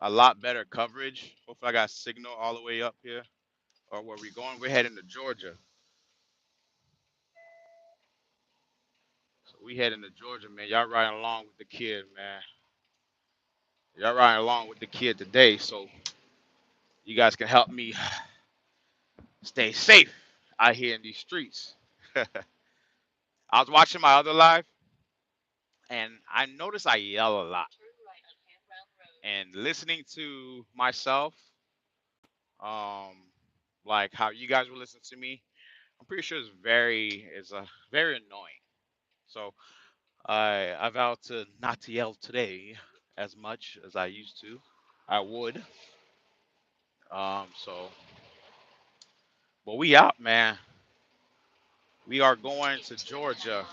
a lot better coverage. Hopefully, I got signal all the way up here. Or where we going? We're heading to Georgia. So we heading to Georgia, man. Y'all riding along with the kid, man. Y'all riding along with the kid today, so you guys can help me stay safe out here in these streets. I was watching my other live, and I noticed I yell a lot. And listening to myself, um, like how you guys will listen to me, I'm pretty sure it's very annoying. So I vowed to not to yell today as much as I used to. I would. So, but we out, man. We are going to Georgia.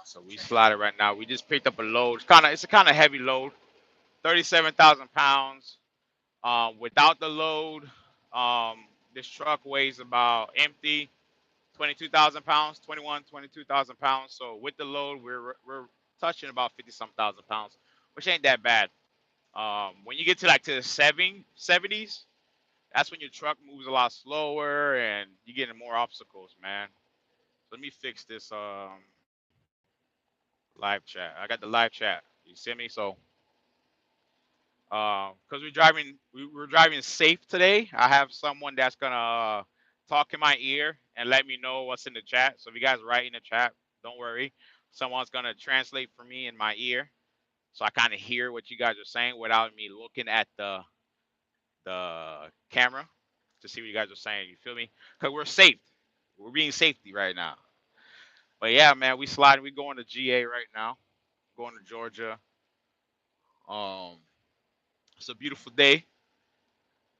So we sliding right now. We just picked up a load. It's a kind of heavy load, 37,000 pounds. Without the load, this truck weighs about empty 22,000 pounds, 22,000 pounds. So with the load, we're touching about 50 some thousand pounds, which ain't that bad. When you get to like to the 70s, that's when your truck moves a lot slower and you get into more obstacles, man. Let me fix this live chat. I got the live chat. You see me? So because we're driving safe today. I have someone that's gonna talk in my ear and let me know what's in the chat. So if you guys write in the chat, don't worry. Someone's gonna translate for me in my ear, so I kind of hear what you guys are saying without me looking at the camera to see what you guys are saying. You feel me? Because we're safe. We're being safety right now. But yeah, man, we sliding. We going to GA right now. Going to Georgia. Um, it's a beautiful day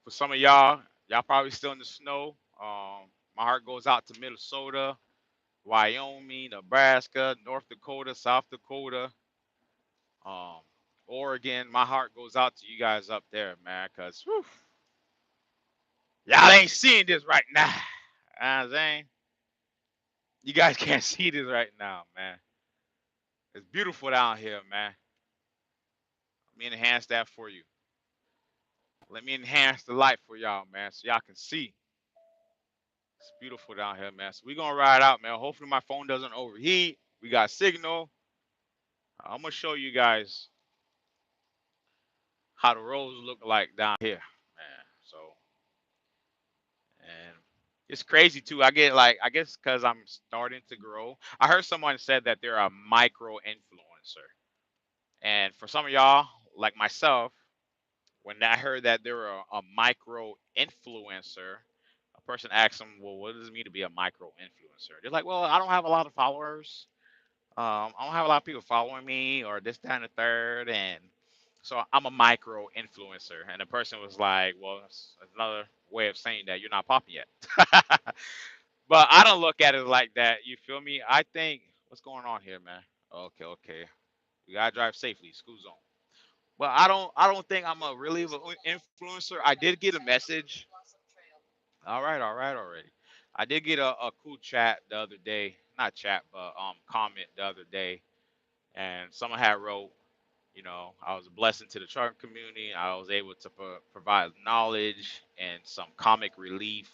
for some of y'all. Y'all probably still in the snow. My heart goes out to Minnesota, Wyoming, Nebraska, North Dakota, South Dakota, um, Oregon. My heart goes out to you guys up there, man, because y'all ain't seeing this right now. You know what I'm saying? You guys can't see this right now, man. It's beautiful down here, man. Let me enhance that for you. Let me enhance the light for y'all, man, so y'all can see. It's beautiful down here, man. So we gonna ride out, man. Hopefully my phone doesn't overheat. We got signal. I'm gonna show you guys how the roads look like down here, man. So and it's crazy too. I get like I guess because I'm starting to grow. I heard someone said that they're a micro influencer, and for some of y'all like myself, when I heard that they were a micro influencer, a person asked them, "Well, what does it mean to be a micro influencer?" They're like, "Well, I don't have a lot of followers. I don't have a lot of people following me, or this, that, and the third, and so I'm a micro influencer." And the person was like, "Well, that's another way of saying that you're not popping yet." But I don't look at it like that. You feel me? I think what's going on here, man? Okay, okay. We gotta drive safely. School zone. But I don't think I'm a really of an influencer. I did get a message. All right, already. I did get a cool chat the other day. Not chat, but comment the other day. And someone had wrote, I was a blessing to the trucking community. I was able to provide knowledge and some comic relief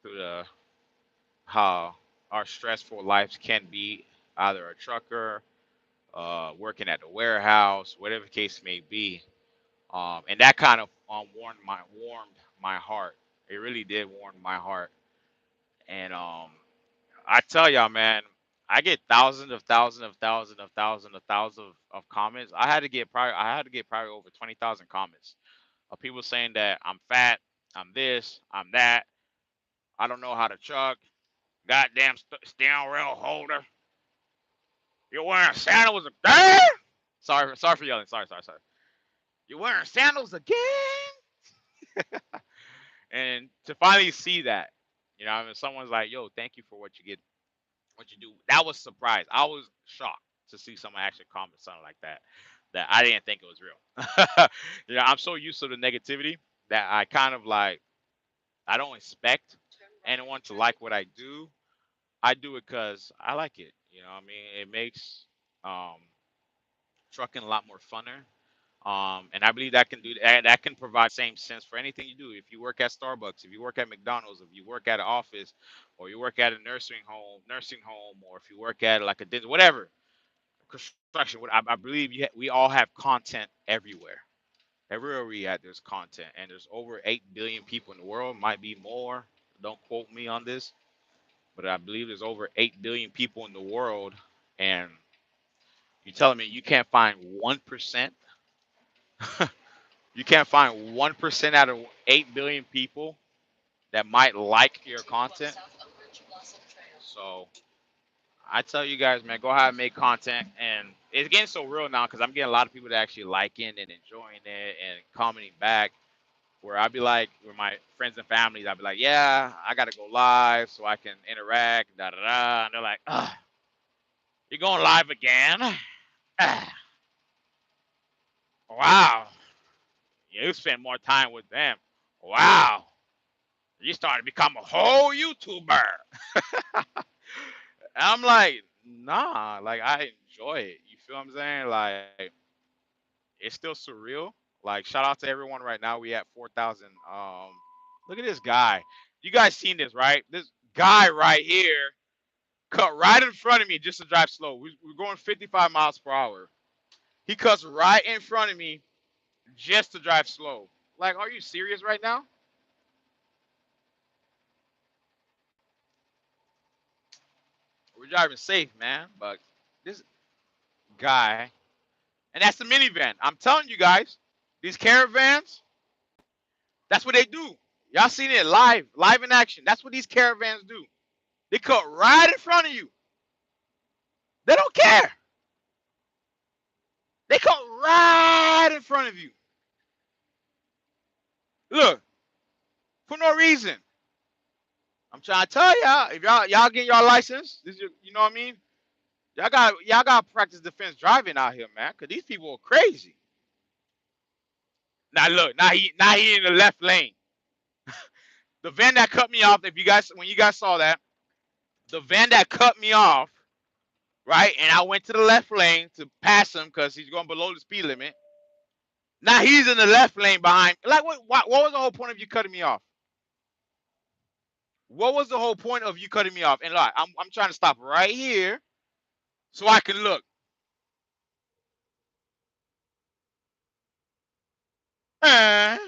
through the how our stressful lives can be, either a trucker, working at the warehouse, whatever the case may be. And that kind of warmed my heart. It really did warm my heart. And I tell y'all, man, I get thousands of comments. I had to get probably over 20,000 comments of people saying that I'm fat, I'm this, I'm that, I don't know how to truck, goddamn steering wheel holder. You're wearing sandals again? Sorry for yelling. Sorry. You're wearing sandals again? And to finally see that, I mean, someone's like, "Yo, thank you for what you do." That was surprised. I was shocked to see someone actually comment something like that. That I didn't think it was real. I'm so used to the negativity that I kind of like. I don't expect anyone to like what I do. I do it because I like it. You know what I mean? It makes um, trucking a lot more funner. And I believe that can do that. That can provide same sense for anything you do. If you work at Starbucks, if you work at McDonald's, if you work at an office, or you work at a nursing home, or if you work at like a whatever construction. I believe we all have content everywhere. Everywhere we at, there's content, and there's over 8 billion people in the world. Might be more. Don't quote me on this, but I believe there's over 8 billion people in the world, and you're telling me you can't find 1%? You can't find 1% out of 8 billion people that might like your content. So I tell you guys, man, go ahead and make content, and it's getting so real now because I'm getting a lot of people that actually liking and enjoying it and commenting back. Where I'd be like, with my friends and families, I'd be like, yeah, I gotta go live so I can interact, da da da. And they're like, ugh, you're going live again? Ah, wow, you spend more time with them. Wow, you starting to become a whole YouTuber. And I'm like, nah, like I enjoy it. You feel what I'm saying? Like it's still surreal. Like shout out to everyone right now. We at 4,000. Look at this guy. You guys seen this, right? This guy right here cut right in front of me just to drive slow. We're going 55 miles per hour. He cuts right in front of me just to drive slow. Like, are you serious right now? We're driving safe, man. But this guy, and that's the minivan. I'm telling you guys, these caravans, that's what they do. Y'all seen it live in action. That's what these caravans do. They cut right in front of you. They don't care. They cut right in front of you. Look, for no reason. I'm trying to tell y'all, if y'all get y'all license, this is you know what I mean? Y'all got to practice defense driving out here, man, cause these people are crazy. Now look, now he in the left lane. The van that cut me off, if you guys when you guys saw that, the van that cut me off, right? And I went to the left lane to pass him because he's going below the speed limit. Now he's in the left lane behind. Like what was the whole point of you cutting me off? What was the whole point of you cutting me off? And look, I'm trying to stop right here so I can look. Eh,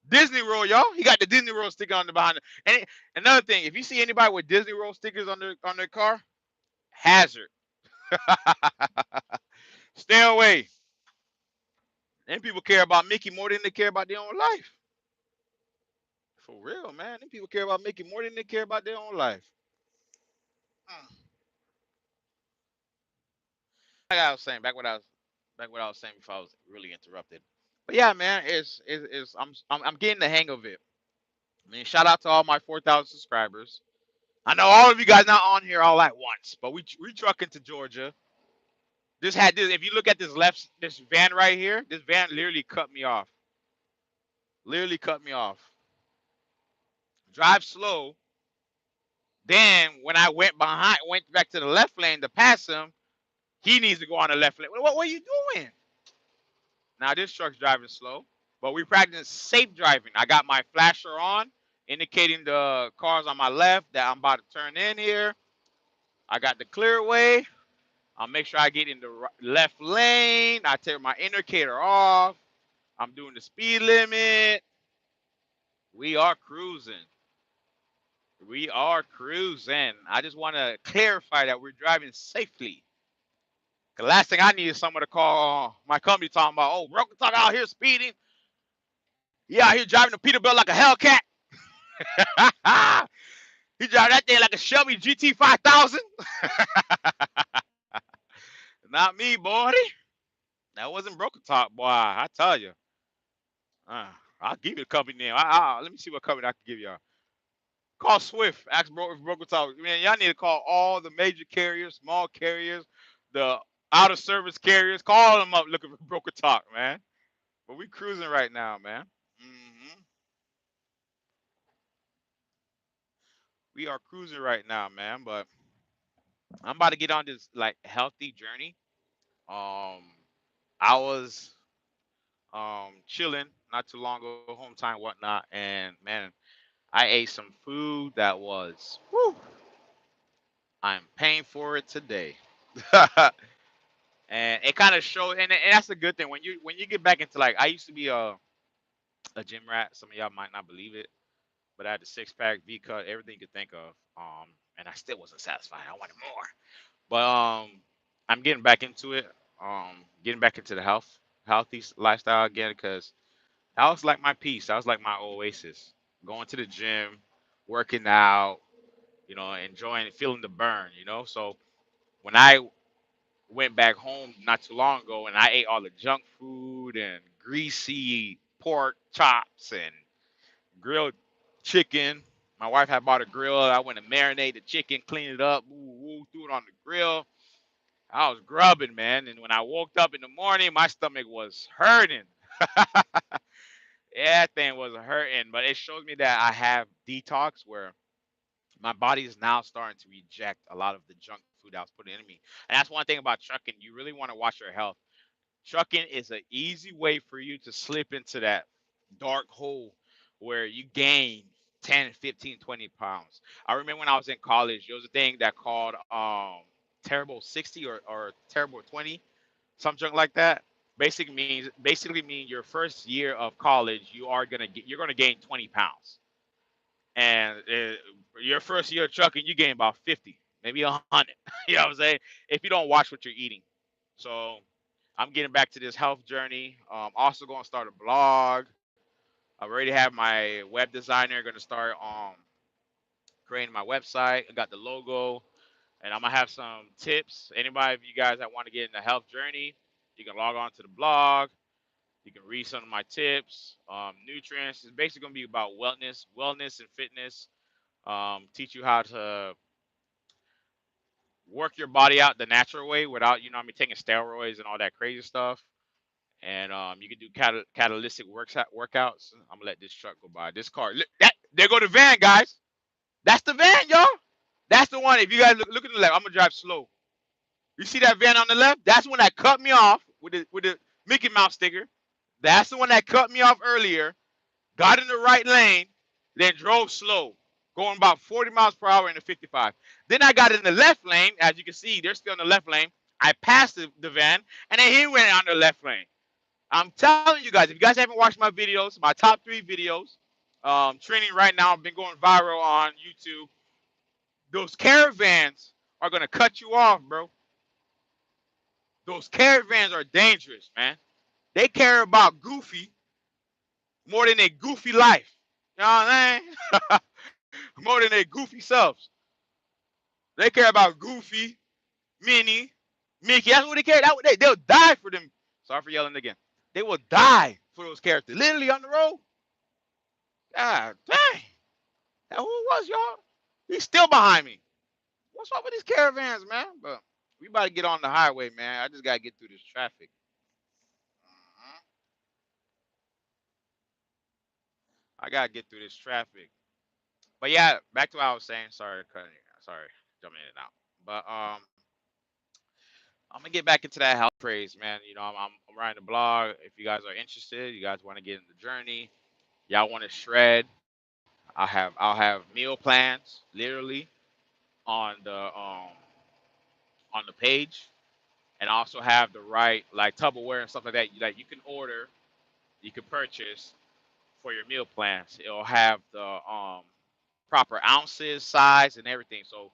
Disney World, y'all. He got the Disney World sticker on the behind it. And another thing, if you see anybody with Disney World stickers on their car, hazard. Stay away. Them people care about Mickey more than they care about their own life. For real, man. Them people care about Mickey more than they care about their own life. Mm. Like I was saying, back what I was saying before I was really interrupted. But yeah, man, I'm getting the hang of it. I mean, shout out to all my 4,000 subscribers. I know all of you guys not on here all at once, but we trucking to Georgia. This had this. If you look at this van right here, this van literally cut me off. Literally cut me off. Drive slow. Then when I went back to the left lane to pass him, he needs to go on the left lane. What are you doing? Now this truck's driving slow, but we practice safe driving. I got my flasher on, indicating the cars on my left that I'm about to turn in here. I got the clearway. I'll make sure I get in the left lane. I take my indicator off. I'm doing the speed limit. We are cruising. We are cruising. I just want to clarify that we're driving safely. The last thing I need is someone to call my company talking about, oh, Broken Talk out here speeding. Yeah, out here driving the Peterbilt like a Hellcat. He drive that thing like a Shelby GT 5000. Not me, boy. That wasn't Broken Talk, boy. I tell you. Uh, I'll give you a company name. Let me see what company I can give y'all. Call Swift. Ask if Broken Talk. Man, y'all need to call all the major carriers, small carriers, the out of service carriers. Call them up looking for Broken Talk, man. But we cruising right now, man. We are cruising right now, man. But I'm about to get on this like healthy journey. Um, I was chilling not too long ago, home time, whatnot, and man, I ate some food that was, whew, I'm paying for it today. And it kind of showed, and that's a good thing when you get back into, like, I used to be a gym rat. Some of y'all might not believe it, but I had the six pack, V cut, everything you could think of. And I still wasn't satisfied. I wanted more. But I'm getting back into it. Getting back into the healthy lifestyle again because that was like my peace. That was like my oasis. Going to the gym, working out, enjoying, feeling the burn. So when I went back home not too long ago and I ate all the junk food and greasy pork chops and grilled chicken. My wife had bought a grill. I went and marinated the chicken, cleaned it up, threw it on the grill. I was grubbing, man. And when I woke up in the morning, my stomach was hurting. Yeah, that thing was hurting. But it shows me that I have detox where my body is now starting to reject a lot of the junk food that was put in me. And that's one thing about trucking. You really want to watch your health. Trucking is an easy way for you to slip into that dark hole where you gain 10, 15, 20 pounds. I remember when I was in college, there was a thing that called terrible 60 or terrible 20, something like that. Basically means your first year of college, you're gonna gain 20 pounds. And your first year of trucking, you gain about 50, maybe 100. You know what I'm saying? If you don't watch what you're eating. So I'm getting back to this health journey. Also going to start a blog. I already have my web designer going to start creating my website. I got the logo, and I'm gonna have some tips. Anybody of you guys that want to get in the health journey, you can log on to the blog. You can read some of my tips. Nutrients is basically gonna be about wellness and fitness. Teach you how to work your body out the natural way without, taking steroids and all that crazy stuff. And you can do catalytic workouts. I'm gonna let this truck go by. This car, look, there go the van, guys. That's the van, y'all. That's the one. If you guys look at the left, I'm gonna drive slow. You see that van on the left? That's the one that cut me off with the Mickey Mouse sticker. That's the one that cut me off earlier. Got in the right lane, then drove slow, going about 40 miles per hour in the 55. Then I got in the left lane. As you can see, they're still in the left lane. I passed the van, and then he went on the left lane. I'm telling you guys, if you guys haven't watched my videos, my top 3 videos, training right now, I've been going viral on YouTube. Those caravans are gonna cut you off, bro. Those caravans are dangerous, man. They care about Goofy more than their goofy life. You know what I'm saying? More than their goofy selves. They care about Goofy, Minnie, Mickey. That's what they care. They'll die for them. Sorry for yelling again. They will die for those characters. Literally on the road. God dang. Now, who was y'all? He's still behind me. What's up with these caravans, man? But we about to get on the highway, man. I just gotta get through this traffic. Mhm. I gotta get through this traffic. But yeah, back to what I was saying. Sorry, cutting. Sorry, jumping in and out. But I'm gonna get back into that health praise, man. I'm writing a blog. If you guys are interested, you guys want to get in the journey, y'all want to shred. I'll have meal plans literally on the page, and also have the right like Tupperware and stuff like that that you can order, you can purchase for your meal plans. It'll have the proper ounces, size, and everything. So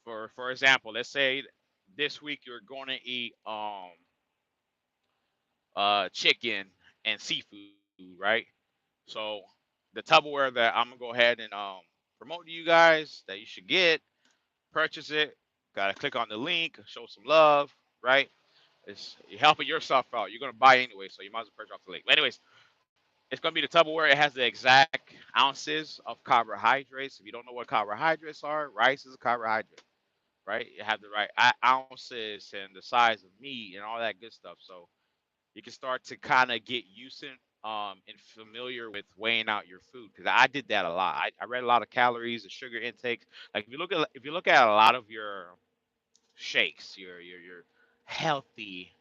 for example, let's say this week you're going to eat chicken and seafood, right? So the Tupperware that I'm gonna go ahead and promote to you guys that you should get, purchase it. Gotta click on the link, show some love, right? You're helping yourself out. You're gonna buy anyway, so you might as well purchase off the link. But anyways, it's gonna be the Tupperware. It has the exact ounces of carbohydrates. If you don't know what carbohydrates are, rice is a carbohydrate, right? You have the right ounces and the size of meat and all that good stuff. So you can start to kind of get used to and familiar with weighing out your food because I did that a lot. I read a lot of calories and sugar intakes. Like if you look at a lot of your shakes, your healthy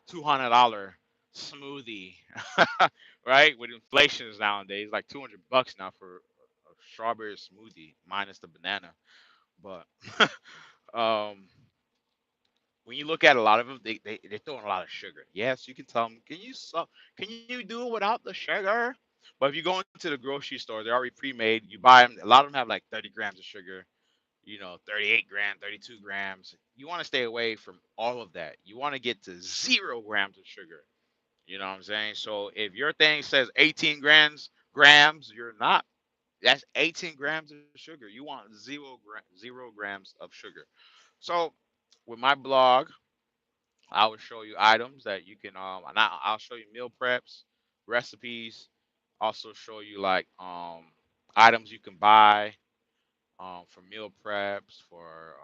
$200 smoothie, right? With inflations nowadays, like $200 now for a strawberry smoothie minus the banana. But um, when you look at a lot of them, they're throwing a lot of sugar. Yes, you can tell them, can you do it without the sugar? But if you go into the grocery store, they're already pre-made. You buy them. A lot of them have like 30 grams of sugar. 38 grams, 32 grams. You want to stay away from all of that. You want to get to 0 grams of sugar. You know what I'm saying? So if your thing says 18 grams, you're not. That's 18 grams of sugar. You want 0 grams of sugar. So with my blog, I will show you items that you can and I'll show you meal preps, recipes, also show you like items you can buy for meal preps, for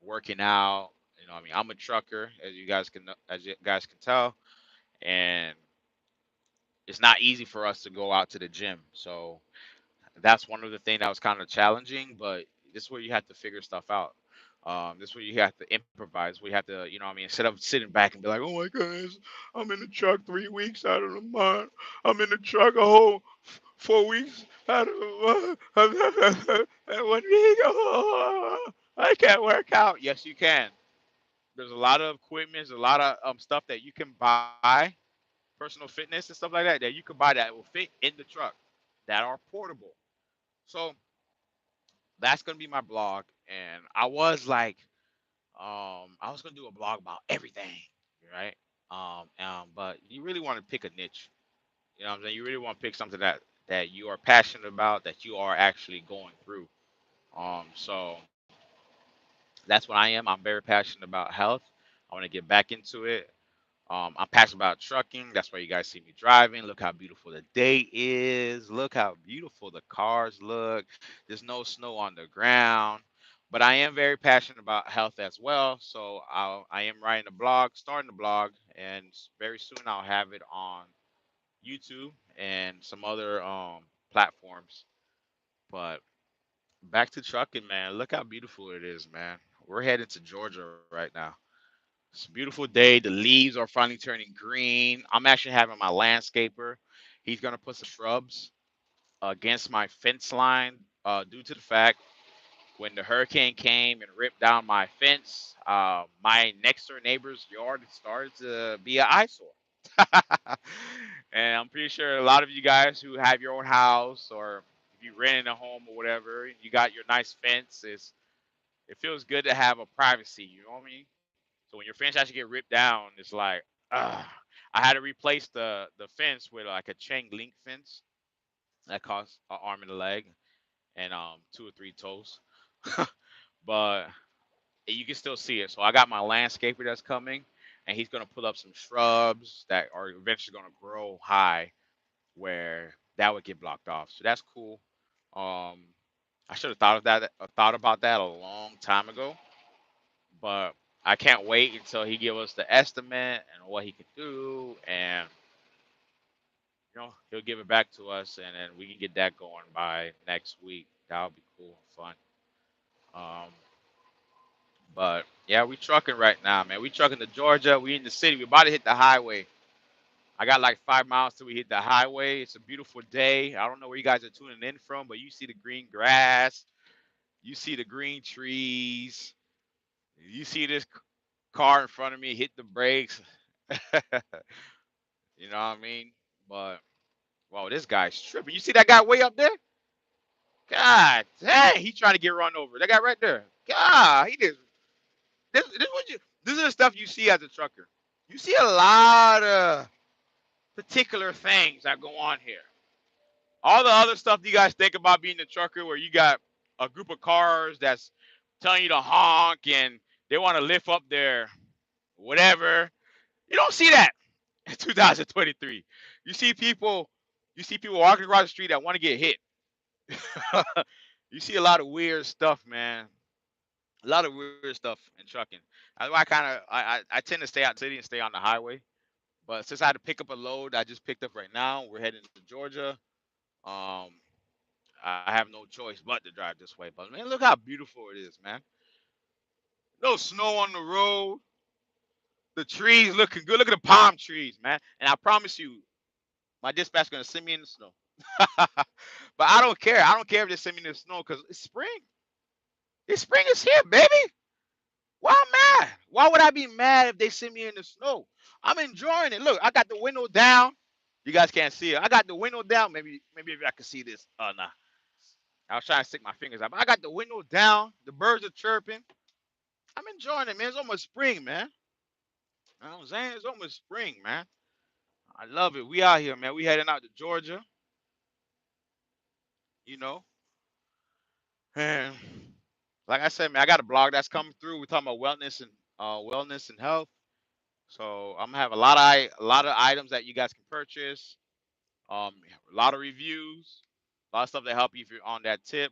working out. You know, I mean, I'm a trucker, as you guys can tell, and it's not easy for us to go out to the gym. So that's one of the things that was kind of challenging, but this is where you have to figure stuff out. This is where you have to improvise. We have to, you know, what I mean, instead of sitting back and be like, "Oh my goodness, I'm in the truck 3 weeks out of the month. I'm in the truck a whole 4 weeks out of the month. And 1 week, oh, I can't work out." Yes, you can. There's a lot of equipment, there's a lot of stuff that you can buy, personal fitness and stuff like that, that you can buy that will fit in the truck, that are portable. So that's gonna be my blog, and I was gonna do a blog about everything, right? But you really want to pick a niche. You know what I'm saying? You really want to pick something that you are passionate about, that you are actually going through. So that's what I am. I'm very passionate about health. I want to get back into it. I'm passionate about trucking. That's why you guys see me driving. Look how beautiful the day is. Look how beautiful the cars look. There's no snow on the ground. But I am very passionate about health as well. So I am writing a blog, starting a blog, and very soon I'll have it on YouTube and some other platforms. But back to trucking, man. Look how beautiful it is, man. We're heading to Georgia right now. It's a beautiful day. The leaves are finally turning green. I'm actually having my landscaper. He's gonna put some shrubs against my fence line, due to the fact when the hurricane came and ripped down my fence, my next door neighbor's yard started to be an eyesore. And I'm pretty sure a lot of you guys who have your own house, or if you rent in a home or whatever, you got your nice fence. It feels good to have a privacy. You know what I mean? So when your fence actually get ripped down, it's like, I had to replace the fence with like a chain link fence that costs an arm and a leg and 2 or 3 toes. But you can still see it. So I got my landscaper that's coming, and he's gonna put up some shrubs that are eventually gonna grow high where that would get blocked off. So that's cool. Um, I should have thought about that a long time ago, but I can't wait until he give us the estimate and what he can do, and he'll give it back to us, and then we can get that going by next week. That'll be cool and fun. Um, but yeah, we trucking right now, man. We trucking to Georgia. We in the city. We about to hit the highway. I got like 5 miles till we hit the highway. It's a beautiful day. I don't know where you guys are tuning in from, but you see the green grass, you see the green trees, you see this car in front of me hit the brakes. You know what I mean? But wow, this guy's tripping. You see that guy way up there? God dang, he trying to get run over. That guy right there. God, he just this is the stuff you see as a trucker. You see a lot of particular things that go on here. All the other stuff you guys think about being a trucker, where you got a group of cars that's telling you to honk and they want to lift up their whatever. You don't see that in 2023. You see people, you see people walking across the street that want to get hit. You see a lot of weird stuff, man. A lot of weird stuff in trucking. That's why I tend to stay out the city and stay on the highway. But since I had to pick up a load, I just picked up right now. We're heading to Georgia. Um, I have no choice but to drive this way. But man, look how beautiful it is, man. No snow on the road. The trees looking good. Look at the palm trees, man. And I promise you, my dispatch gonna send me in the snow. But I don't care. I don't care if they send me in the snow because it's spring. It's spring is here, baby. Why am mad? Why would I be mad if they send me in the snow? I'm enjoying it. Look, I got the window down. You guys can't see it. I got the window down. Maybe if I can see this. Oh nah. I was trying to stick my fingers out. But I got the window down. The birds are chirping. I'm enjoying it, man. It's almost spring, man. You know what I'm saying? It's almost spring, man. I love it. We out here, man. We heading out to Georgia, you know. And like I said, man, I got a blog that's coming through. We're talking about wellness and health. So I'm gonna have a lot of items that you guys can purchase. A lot of reviews, a lot of stuff that help you if you're on that tip.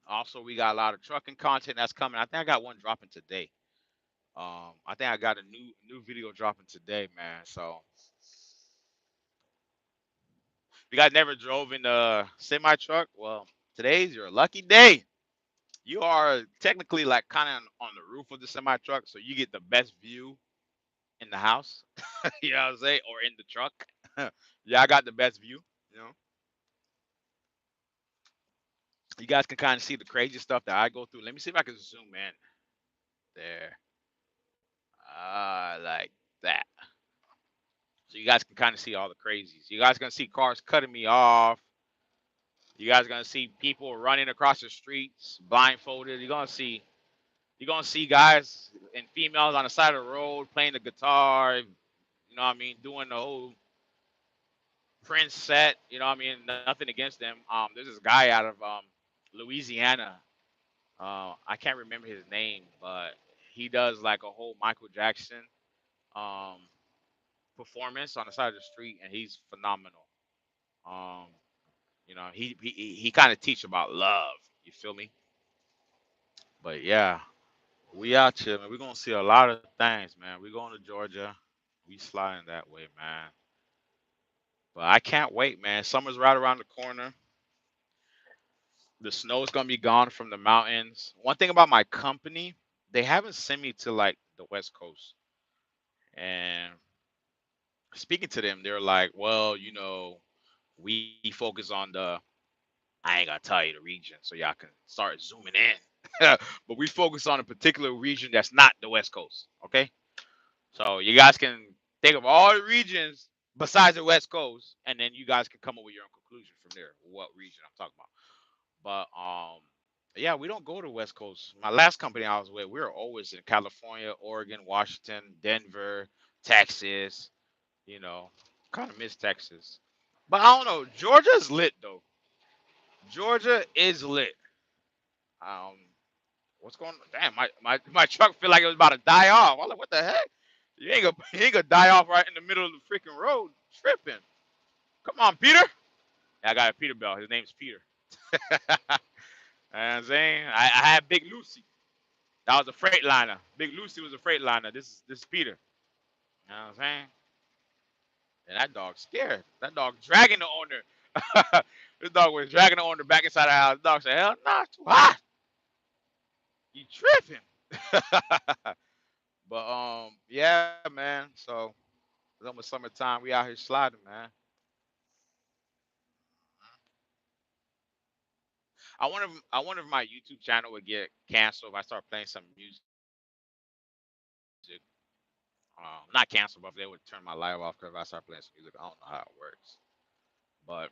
Also, we got a lot of trucking content that's coming. I think I got one dropping today. I think I got a new video dropping today, man. So if you guys never drove in a semi truck, well, today's your lucky day. You are technically like kind of on the roof of the semi truck, so you get the best view in the house. You know what I'm saying, or in the truck. Yeah, I got the best view. You know, you guys can kind of see the crazy stuff that I go through. Let me see if I can zoom in there. Like that. So you guys can kind of see all the crazies. You guys gonna see cars cutting me off. You guys gonna see people running across the streets blindfolded. You're gonna see guys and females on the side of the road playing the guitar. You know what I mean? Doing the whole Prince set. You know what I mean? Nothing against them. There's this guy out of Louisiana. I can't remember his name, but he does like a whole Michael Jackson um performance on the side of the street, and he's phenomenal. Um, he kind of teach about love. You feel me? But yeah, we out here, man. We're gonna see a lot of things, man. We're going to Georgia. We sliding that way, man. But I can't wait, man. Summer's right around the corner. The snow is gonna be gone from the mountains. One thing about my company, they haven't sent me to like the West Coast. And speaking to them, they're like, well, we focus on the I ain't gonna tell you the region so y'all can start zooming in. But we focus on a particular region that's not the West Coast. Okay. So you guys can think of all the regions besides the West Coast, and then you guys can come up with your own conclusion from there. What region I'm talking about? But yeah, we don't go to West Coast. My last company I was with, we were always in California, Oregon, Washington, Denver, Texas. You know, kind of miss Texas. But I don't know. Georgia's lit though. Georgia is lit. Um, what's going on? Damn, my truck feel like it was about to die off. I'm like, what the heck? You ain't gonna die off right in the middle of the freaking road, tripping. Come on, Peter. Yeah, I got a Peterbilt. His name's Peter. You know what I'm saying? I had Big Lucy. That was a Freightliner. Big Lucy was a Freightliner. This is Peter. You know what I'm saying? And that dog's scared. That dog dragging the owner. This dog was dragging the owner back inside the house. The dog said, hell nah, it's too hot. You tripping. But yeah, man. So it's almost summertime. We out here sliding, man. I wonder if my YouTube channel would get canceled if I start playing some music. Not canceled, but if they would turn my live off because if I start playing some music, I don't know how it works. But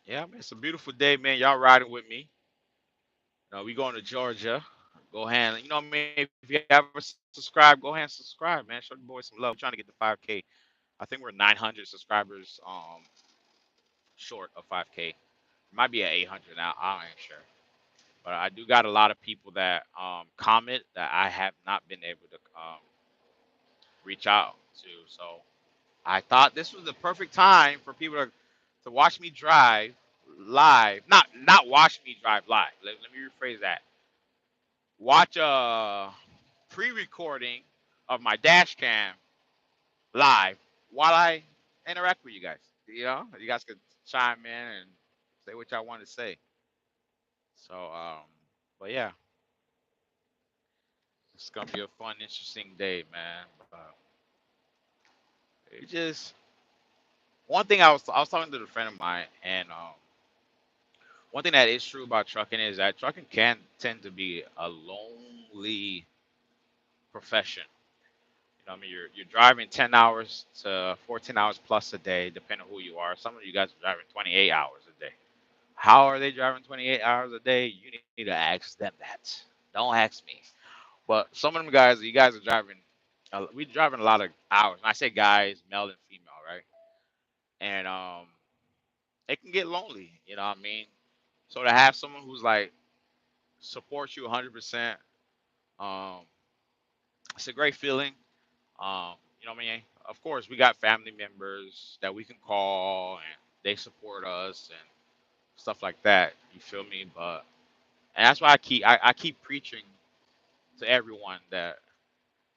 yeah, man, it's a beautiful day, man. Y'all riding with me. We going to Georgia. Go ahead, and, what I mean. If you ever subscribe, go ahead and subscribe, man. Show the boys some love. We're trying to get to 5K. I think we're 900 subscribers short of 5K. Might be at 800 now. I ain't sure. But I do got a lot of people that comment that I have not been able to reach out to. So I thought this was the perfect time for people to watch me drive live. Not watch me drive live. Let me rephrase that. Watch a pre-recording of my dash cam live while I interact with you guys. You guys could chime in and say what y'all want to say. So, but yeah, it's gonna be a fun, interesting day, man. It just one thing I was talking to a friend of mine, and one thing that is true about trucking is that trucking can tend to be a lonely profession. You know, what I mean, you're driving 10 hours to 14 hours plus a day, depending on who you are. Some of you guys are driving 28 hours a day. How are they driving 28 hours a day? You need to ask them that. Don't ask me. But some of them guys, you guys are driving. We driving a lot of hours. And I say guys, male and female, right? And it can get lonely. You know what I mean? So to have someone who's like supports you 100%, um, it's a great feeling. You know what I mean? Of course, we got family members that we can call and they support us and stuff like that. You feel me? But and that's why I keep preaching to everyone that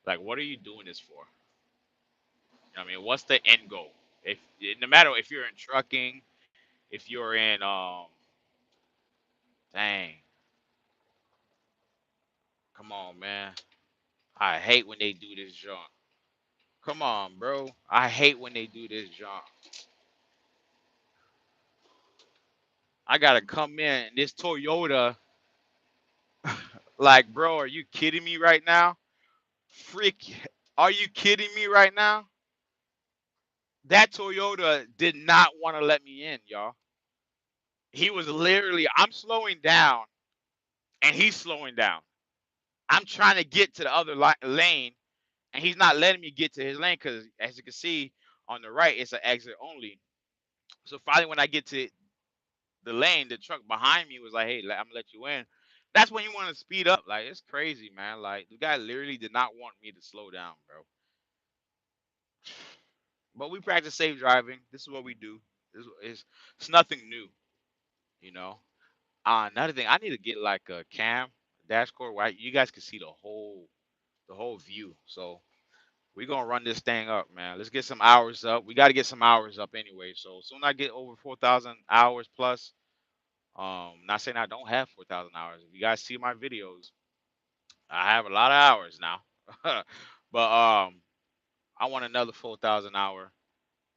like, what are you doing this for? You know what I mean? What's the end goal? If no matter if you're in trucking, if you're in dang, come on, man. I hate when they do this junk. Come on, bro. I hate when they do this junk. I gotta come in this Toyota. Like, bro, are you kidding me right now? Freak, are you kidding me right now? That Toyota did not want to let me in, y'all. He was literally, I'm slowing down and he's slowing down. I'm trying to get to the other lane and he's not letting me get to his lane because, as you can see on the right, it's an exit only. So finally, when I get to the lane, the truck behind me was like, "Hey, I'm gonna let you in." That's when you want to speed up. Like it's crazy, man. Like the guy literally did not want me to slow down, bro. But we practice safe driving. This is what we do. This is it's nothing new, you know. Another thing, I need to get like a cam dashboard where you guys can see the whole view. So we're gonna run this thing up, man. Let's get some hours up. We got to get some hours up anyway. So soon I get over 4,000 hours plus. Not saying I don't have 4,000 hours. If you guys see my videos, I have a lot of hours now. But I want another 4,000 hour,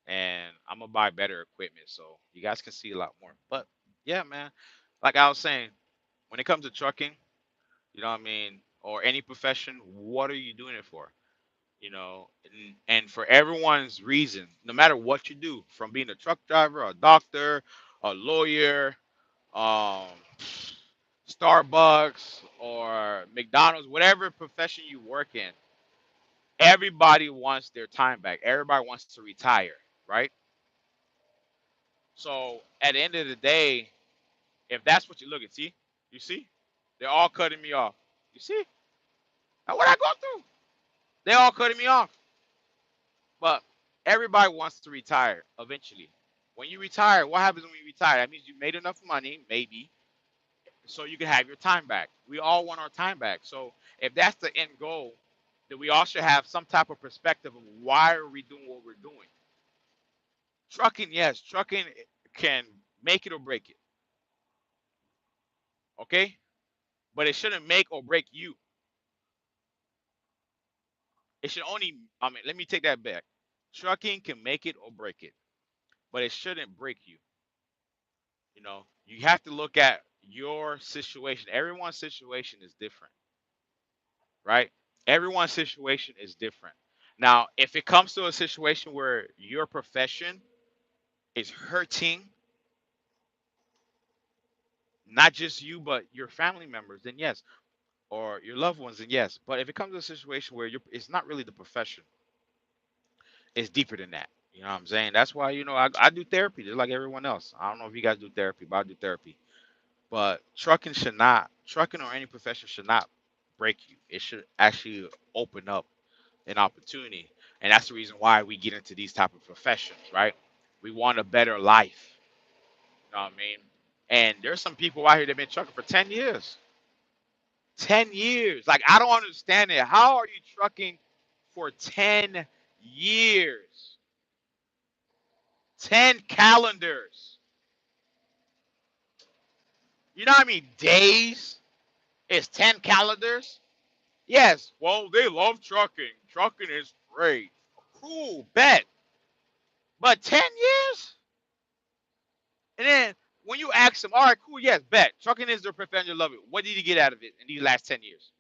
and I'm gonna buy better equipment so you guys can see a lot more. But yeah, man, like I was saying, when it comes to trucking, you know what I mean, or any profession, what are you doing it for? You know, and for everyone's reason, no matter what you do, from being a truck driver, a doctor, a lawyer, um, Starbucks or McDonald's, whatever profession you work in, everybody wants their time back. Everybody wants to retire, right? So at the end of the day, if that's what you look at, see, you see, they're all cutting me off. You see, now what I go through, they all cutting me off. But everybody wants to retire eventually. When you retire, what happens when you retire? That means you made enough money, maybe, so you can have your time back. We all want our time back. So if that's the end goal, then we all should have some type of perspective of why are we doing what we're doing. Trucking, yes, trucking can make it or break it, okay? But it shouldn't make or break you. It should only, I mean, let me take that back. Trucking can make it or break it, but it shouldn't break you. You know, you have to look at your situation. Everyone's situation is different, right? Everyone's situation is different. Now, if it comes to a situation where your profession is hurting not just you but your family members, then yes, or your loved ones, then yes. But if it comes to a situation where it's not really the profession, it's deeper than that. You know what I'm saying? That's why I do therapy just like everyone else. I don't know if you guys do therapy, but I do therapy. But trucking or any profession should not break you. It should actually open up an opportunity. And that's the reason why we get into these type of professions, right? We want a better life. You know what I mean? And there's some people out here that have been trucking for 10 years. 10 years. Like, I don't understand it. How are you trucking for 10 years? 10 calendars. You know how many days is 10 calendars? Yes. Well, they love trucking. Trucking is great. Cool. Bet. But 10 years? And then when you ask them, all right, cool, yes, bet. Trucking is their profession, you love it. What did you get out of it in these last 10 years?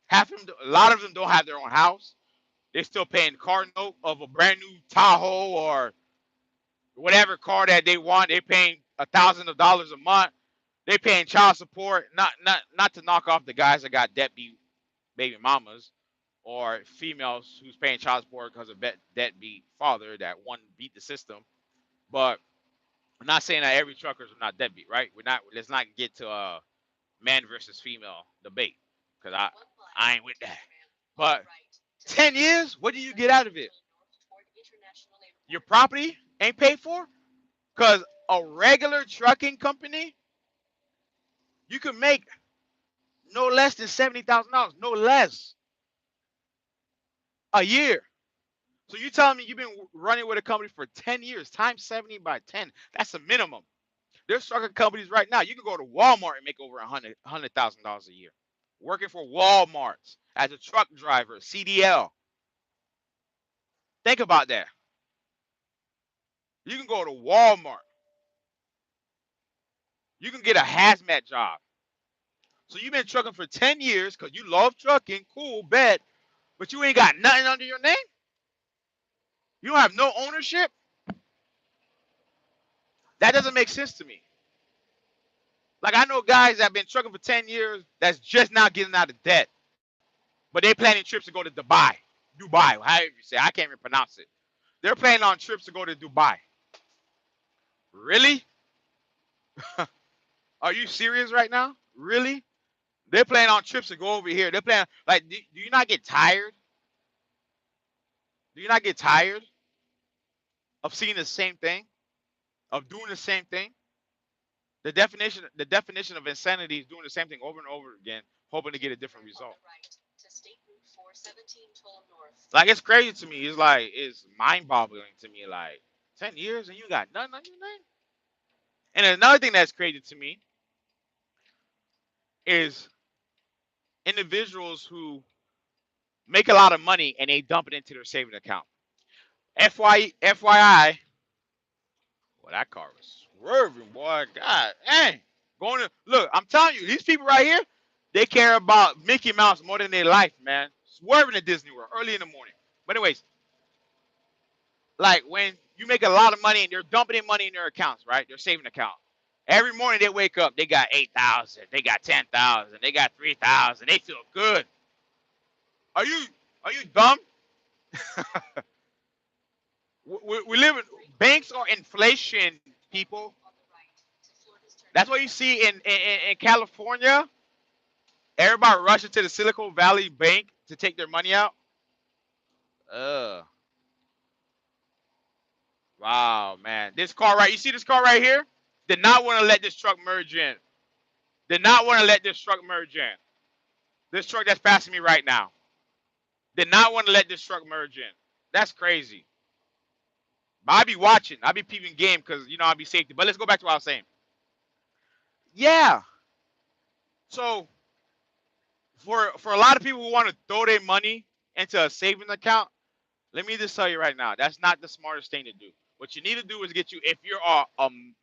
Half of them, a lot of them don't have their own house. They're still paying car note of a brand new Tahoe or whatever car that they want. They're paying $1,000 a month. They paying child support. Not to knock off the guys that got deadbeat baby mamas or females who's paying child support because of deadbeat father that one beat the system. But I'm not saying that every truckers are not deadbeat, right? We're not. Let's not get to a man versus female debate because I ain't with that. But 10 years, what do you get out of it? Your property ain't paid for? Because a regular trucking company, you can make no less than $70,000, no less a year. So you telling me you've been running with a company for 10 years, times 70 by 10. That's a minimum. There's trucking companies right now. You can go to Walmart and make over $100,000 a year. Working for Walmart as a truck driver, CDL. Think about that. You can go to Walmart. You can get a hazmat job. So you've been trucking for 10 years because you love trucking. Cool, bet. But you ain't got nothing under your name? You don't have no ownership? That doesn't make sense to me. Like, I know guys that have been trucking for 10 years that's just now getting out of debt. But they planning trips to go to Dubai. Dubai, however you say. I can't even pronounce it. They're planning on trips to go to Dubai. Really? Are you serious right now? Really? They're planning on trips to go over here. They're planning, like, do you not get tired? Do you not get tired of seeing the same thing? Of doing the same thing? The definition of insanity is doing the same thing over and over again, hoping to get a different result. Like, it's crazy to me. It's like it's mind-boggling to me. Like 10 years and you got nothing on your name. And another thing that's crazy to me is individuals who make a lot of money and they dump it into their saving account. FYI, well, that car was swerving, boy. God, dang. Going to look, I'm telling you, these people right here, they care about Mickey Mouse more than their life, man. Swerving at Disney World early in the morning. But anyways, like when you make a lot of money and they're dumping in money in their accounts, right? Their saving account. Every morning they wake up, they got 8,000, they got 10,000, they got 3,000. They feel good. Are you dumb? We live in banks are inflation, people. That's what you see in California. Everybody rushing to the Silicon Valley Bank to take their money out. Uh, wow, man. This car right, you see this car right here? Did not want to let this truck merge in. Did not want to let this truck merge in. This truck that's passing me right now. Did not want to let this truck merge in. That's crazy. But I be watching. I be peeping game because I be safety. But let's go back to what I was saying. Yeah. So for a lot of people who want to throw their money into a savings account, let me just tell you right now, that's not the smartest thing to do. What you need to do is if you're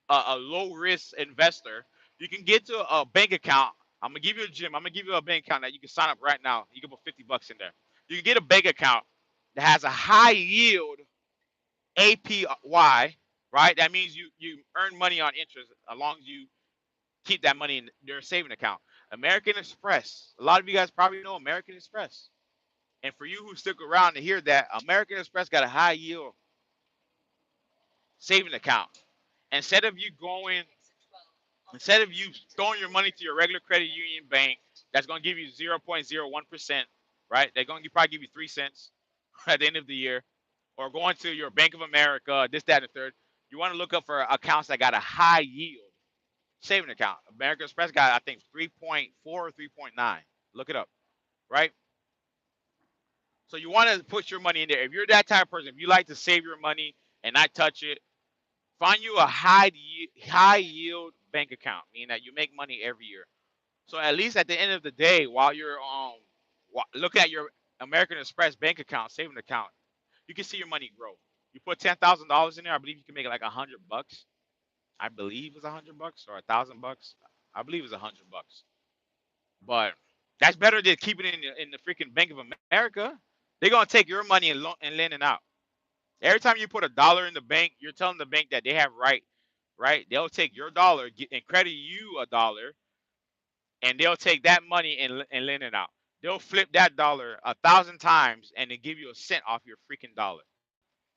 a low risk investor, you can get to a bank account. I'm gonna give you a gym. I'm gonna give you a bank account that you can sign up right now. You can put $50 in there. You can get a bank account that has a high yield APY, right? That means you earn money on interest as long as you keep that money in their saving account. American Express. A lot of you guys probably know American Express. And for you who stick around to hear that, American Express got a high yield saving account. Instead of you going, instead of you throwing your money to your regular credit union bank, that's going to give you 0.01%, right? They're going to probably give you 3 cents at the end of the year, or going to your Bank of America, this, that, and the third. You want to look up for accounts that got a high yield saving account. American Express got, I think, 3.4 or 3.9. Look it up, right? So you want to put your money in there. If you're that type of person, if you like to save your money and not touch it, find you a high yield bank account, meaning that you make money every year. So at least at the end of the day, while you're looking at your American Express bank account, saving account, you can see your money grow. You put $10,000 in there, I believe you can make like $100. I believe it's $100 or $1,000. I believe it's $100. But that's better than keeping it in the freaking Bank of America. They're gonna take your money and lend it out. Every time you put $1 in the bank, you're telling the bank that they have right? They'll take your dollar and credit you $1, and they'll take that money and lend it out. They'll flip that dollar 1,000 times and then give you a cent off your freaking dollar.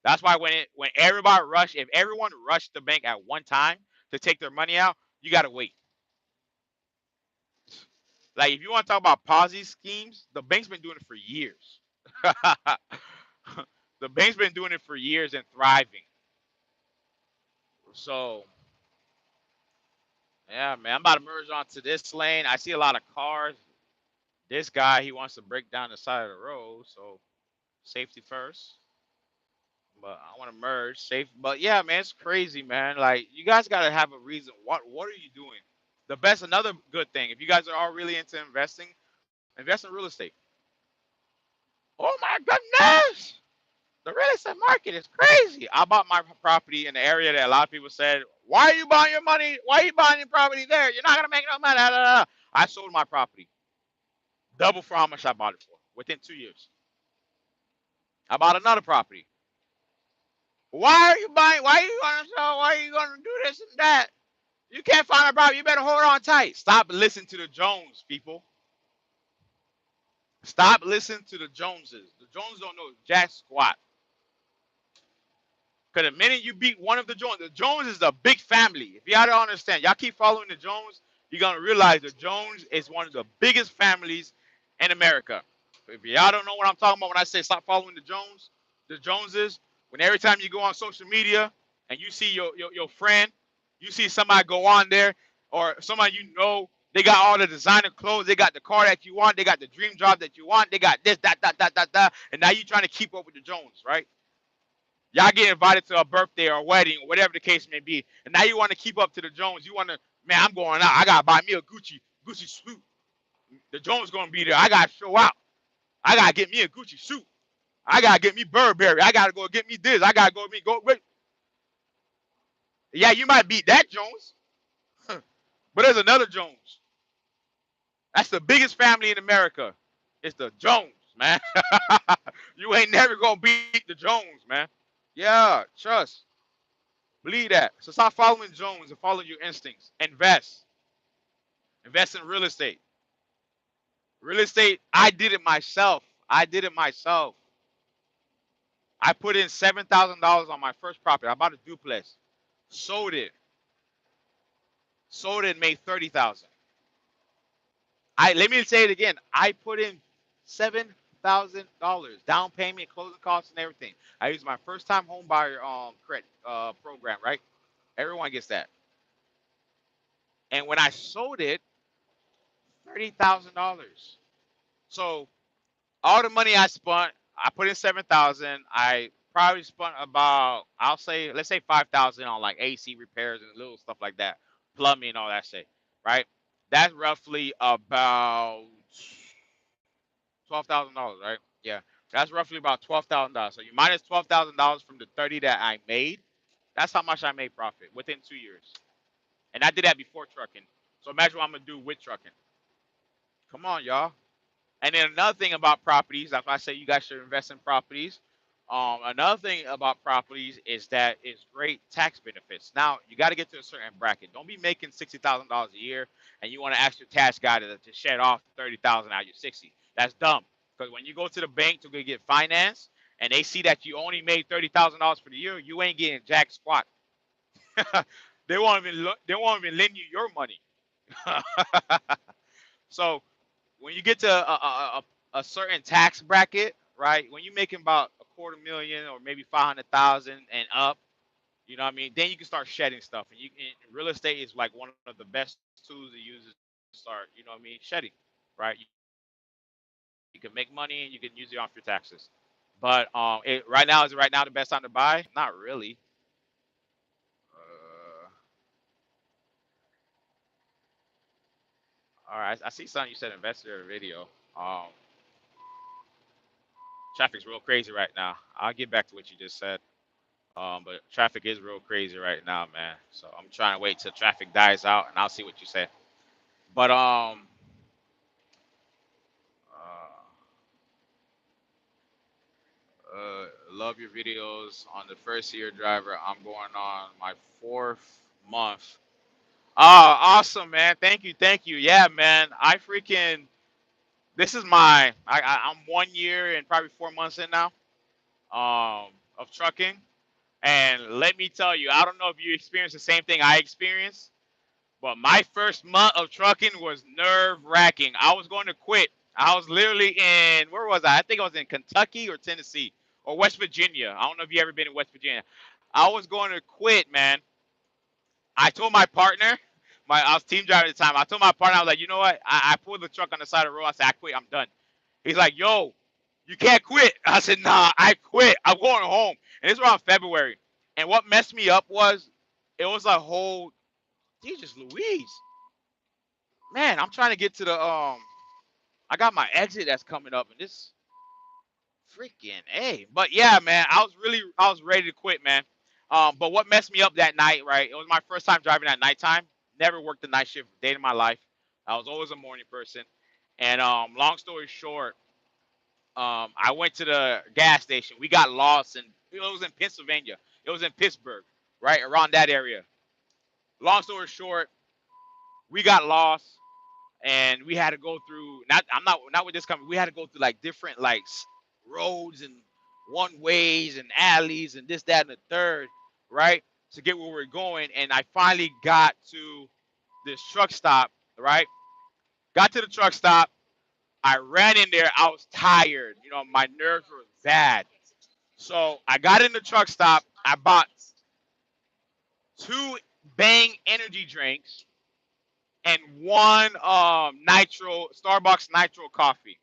That's why when everybody rush, if everyone rushed the bank at one time to take their money out, you gotta wait. Like if you want to talk about Ponzi schemes, the bank's been doing it for years. The bank's been doing it for years and thriving. So yeah, man, I'm about to merge onto this lane. I see a lot of cars. This guy, he wants to break down the side of the road, so safety first. But I want to merge safe. But yeah, man, it's crazy, man. Like you guys gotta have a reason. What are you doing? The best, another good thing. If you guys are all really into investing, invest in real estate. Oh my goodness, the real estate market is crazy. I bought my property in the area that a lot of people said, "Why are you buying your money? Why are you buying your property there? You're not gonna make no money." I sold my property, double for how much I bought it for within 2 years. I bought another property. Why are you buying? Why are you gonna sell? Why are you gonna do this and that? You can't find a property. You better hold on tight. Stop listening to the Jones, people. Stop listening to the Joneses. The Jones don't know jack squat. Because the minute you beat one of the Jones is a big family. If y'all don't understand, y'all keep following the Jones, you're gonna realize the Jones is one of the biggest families in America. If y'all don't know what I'm talking about when I say stop following the Joneses, when every time you go on social media and you see your friend, you see somebody go on there or somebody you know, they got all the designer clothes, they got the car that you want, they got the dream job that you want, they got this, that, and now you're trying to keep up with the Jones, right? Y'all get invited to a birthday or a wedding or whatever the case may be, and now you want to keep up to the Jones. You want to, man, I'm going out. I gotta buy me a Gucci suit. The Jones gonna be there. I gotta show out. I gotta get me a Gucci suit. I gotta get me Burberry. I gotta go get me this. I gotta go. Yeah, you might beat that Jones, but there's another Jones. That's the biggest family in America. It's the Jones, man. You ain't never gonna beat the Jones, man. Yeah, trust. Believe that. So stop following Jones and follow your instincts. Invest. Invest in real estate. Real estate, I did it myself. I did it myself. I put in $7,000 on my first property. I bought a duplex. Sold it. Sold it and made 30,000. Let me say it again. I put in $7,000 down payment, closing costs, and everything. I used my first time home buyer credit program, right? Everyone gets that. And when I sold it, $30,000. So all the money I spent, I put in 7,000. I probably spent about, I'll say, let's say 5,000 on like AC repairs and little stuff like that, plumbing and all that shit, right? That's roughly about $12,000, right? Yeah, that's roughly about $12,000. So you minus $12,000 from the 30 that I made. That's how much I made profit within 2 years, and I did that before trucking. So imagine what I'm gonna do with trucking. Come on, y'all. And then another thing about properties, that's why I say you guys should invest in properties. Another thing about properties is that it's great tax benefits. Now you got to get to a certain bracket. Don't be making $60,000 a year and you want to ask your tax guy to shed off 30,000 out of your 60. That's dumb. Because when you go to the bank to go get finance and they see that you only made $30,000 for the year, you ain't getting jack squat. They won't even lend you your money. So when you get to a certain tax bracket, right? When you're making about a quarter million or maybe 500,000 and up, you know what I mean? Then you can start shedding stuff. And real estate is like one of the best tools to use to start, you know what I mean, shedding, right? You can make money and you can use it off your taxes. But right now the best time to buy? Not really. Uh, all right, I see something you said investor video. Um, Traffic's real crazy right now. I'll get back to what you just said. But traffic is real crazy right now, man. So I'm trying to wait till traffic dies out, and I'll see what you say. But uh, love your videos on the first year driver. I'm going on my fourth month. Oh, awesome, man. Thank you, thank you. Yeah, man. I freaking this is my I'm 1 year and probably 4 months in now of trucking. And let me tell you, I don't know if you experienced the same thing I experienced, but my first month of trucking was nerve wracking. I was going to quit. I was literally in, where was I? I think I was in Kentucky or Tennessee or West Virginia. I don't know if you ever been in West Virginia. I was going to quit, man. I told my partner, I was team driver at the time. I told my partner, I was like, you know what? I pulled the truck on the side of the road. I said, I quit. I'm done. He's like, yo, you can't quit. I said, nah, I quit. I'm going home. And this was around February. And what messed me up was it was a whole, Jesus Louise. Man, I'm trying to get to the I got my exit that's coming up and this freaking A. But yeah, man, I was ready to quit, man. But what messed me up that night, right? It was my first time driving at nighttime. Never worked the night shift day in my life. I was always a morning person. And long story short, I went to the gas station. We got lost and it was in Pennsylvania. It was in Pittsburgh, right? Around that area. Long story short, we got lost and we had to go through not I'm not with this company. We had to go through like different like roads and one ways and alleys and this, that, and the third, right? To get where we're going. And I finally got to this truck stop, right? Got to the truck stop. I ran in there. I was tired. You know, my nerves were bad. So I got in the truck stop. I bought two Bang energy drinks and one nitro Starbucks nitro coffee.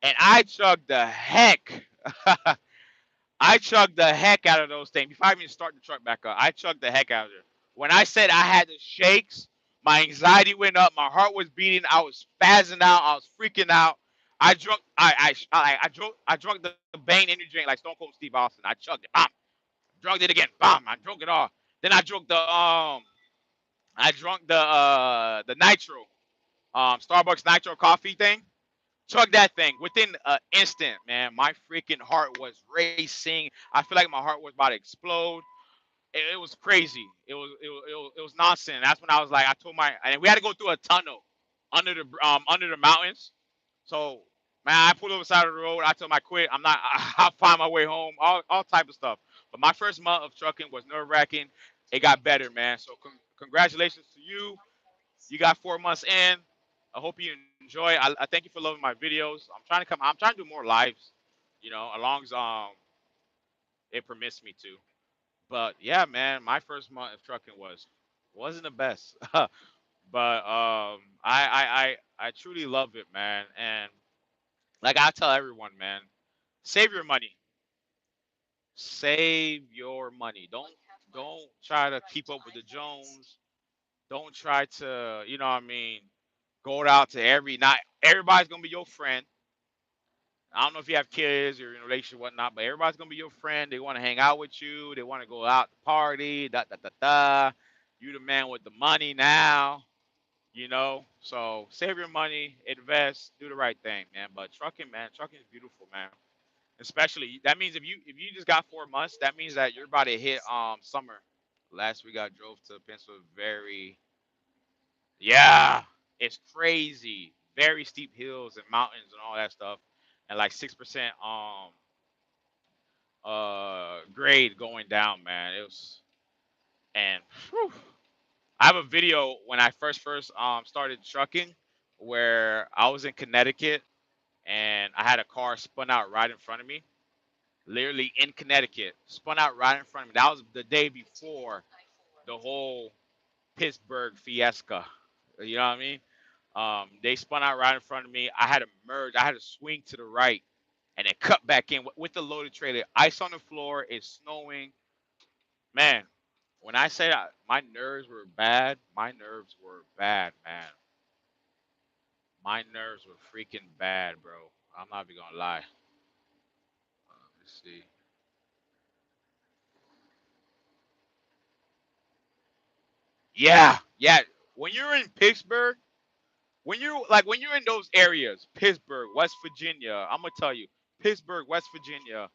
And I chugged the heck. I chugged the heck out of those things before I even start the truck back up. I chugged the heck out of it. When I said I had the shakes, my anxiety went up. My heart was beating. I was spazzing out. I was freaking out. I drunk. I drunk the Bane energy drink like Stone Cold Steve Austin. I chugged it. Bam. Drunk it again. Bam. I drunk it all. Then I drunk the nitro Starbucks nitro coffee thing. Chug that thing within an instant, man. My freaking heart was racing. I feel like my heart was about to explode. It was crazy. It was nonsense. That's when I was like, I told my and we had to go through a tunnel under the mountains. So man, I pulled over the side of the road. I told him I quit. I'm not. I'll find my way home. All type of stuff. But my first month of trucking was nerve wracking. It got better, man. So congratulations to you. You got 4 months in. I hope you enjoy. I thank you for loving my videos. I'm trying to do more lives, you know, as long as it permits me to. But yeah, man, my first month of trucking wasn't the best. But I truly love it, man. And like I tell everyone, man, save your money. Save your money. Don't try to keep up with the Jones. Don't try to, you know what I mean, go out to not everybody's gonna be your friend. I don't know if you have kids or in a relationship or whatnot, but everybody's gonna be your friend. They want to hang out with you. They want to go out to party. Da da da da. You the man with the money now, you know. So save your money, invest, do the right thing, man. But trucking, man, trucking is beautiful, man. Especially that means if you just got 4 months, that means that you're about to hit summer. Last week I drove to Pennsylvania. Yeah, it's crazy. Very steep hills and mountains and all that stuff, and like 6% grade going down, man. It was and whew, I have a video when I first started trucking where I was in Connecticut and I had a car spun out right in front of me, literally in Connecticut, spun out right in front of me. That was the day before the whole Pittsburgh fiasco. You know what I mean? They spun out right in front of me. I had to merge. I had to swing to the right and then cut back in with the loaded trailer. Ice on the floor. It's snowing. Man, when I say that my nerves were bad, my nerves were bad, man. My nerves were freaking bad, bro. I'm not even gonna lie. Let's see. Yeah, yeah. When you're in Pittsburgh, when you're in those areas, Pittsburgh, West Virginia, I'm gonna tell you, Pittsburgh, West Virginia,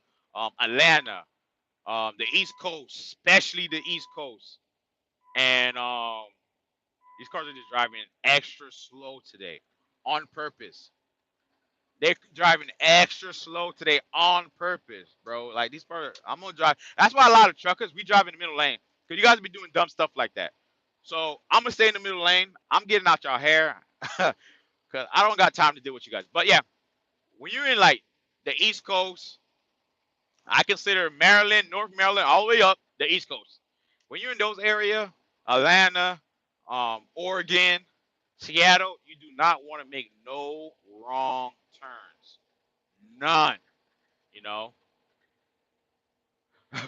Atlanta, the East Coast, especially the East Coast, and these cars are just driving extra slow today, on purpose. They're driving extra slow today on purpose, bro. Like these cars, I'm gonna drive. That's why a lot of truckers we drive in the middle lane because you guys be doing dumb stuff like that. So I'm gonna stay in the middle lane. I'm getting out y'all hair because I don't got time to deal with you guys. But yeah, when you're in like the East Coast, I consider Maryland, North Maryland, all the way up the East Coast. When you're in those area, Atlanta, Oregon, Seattle, you do not want to make no wrong turns. None. You know,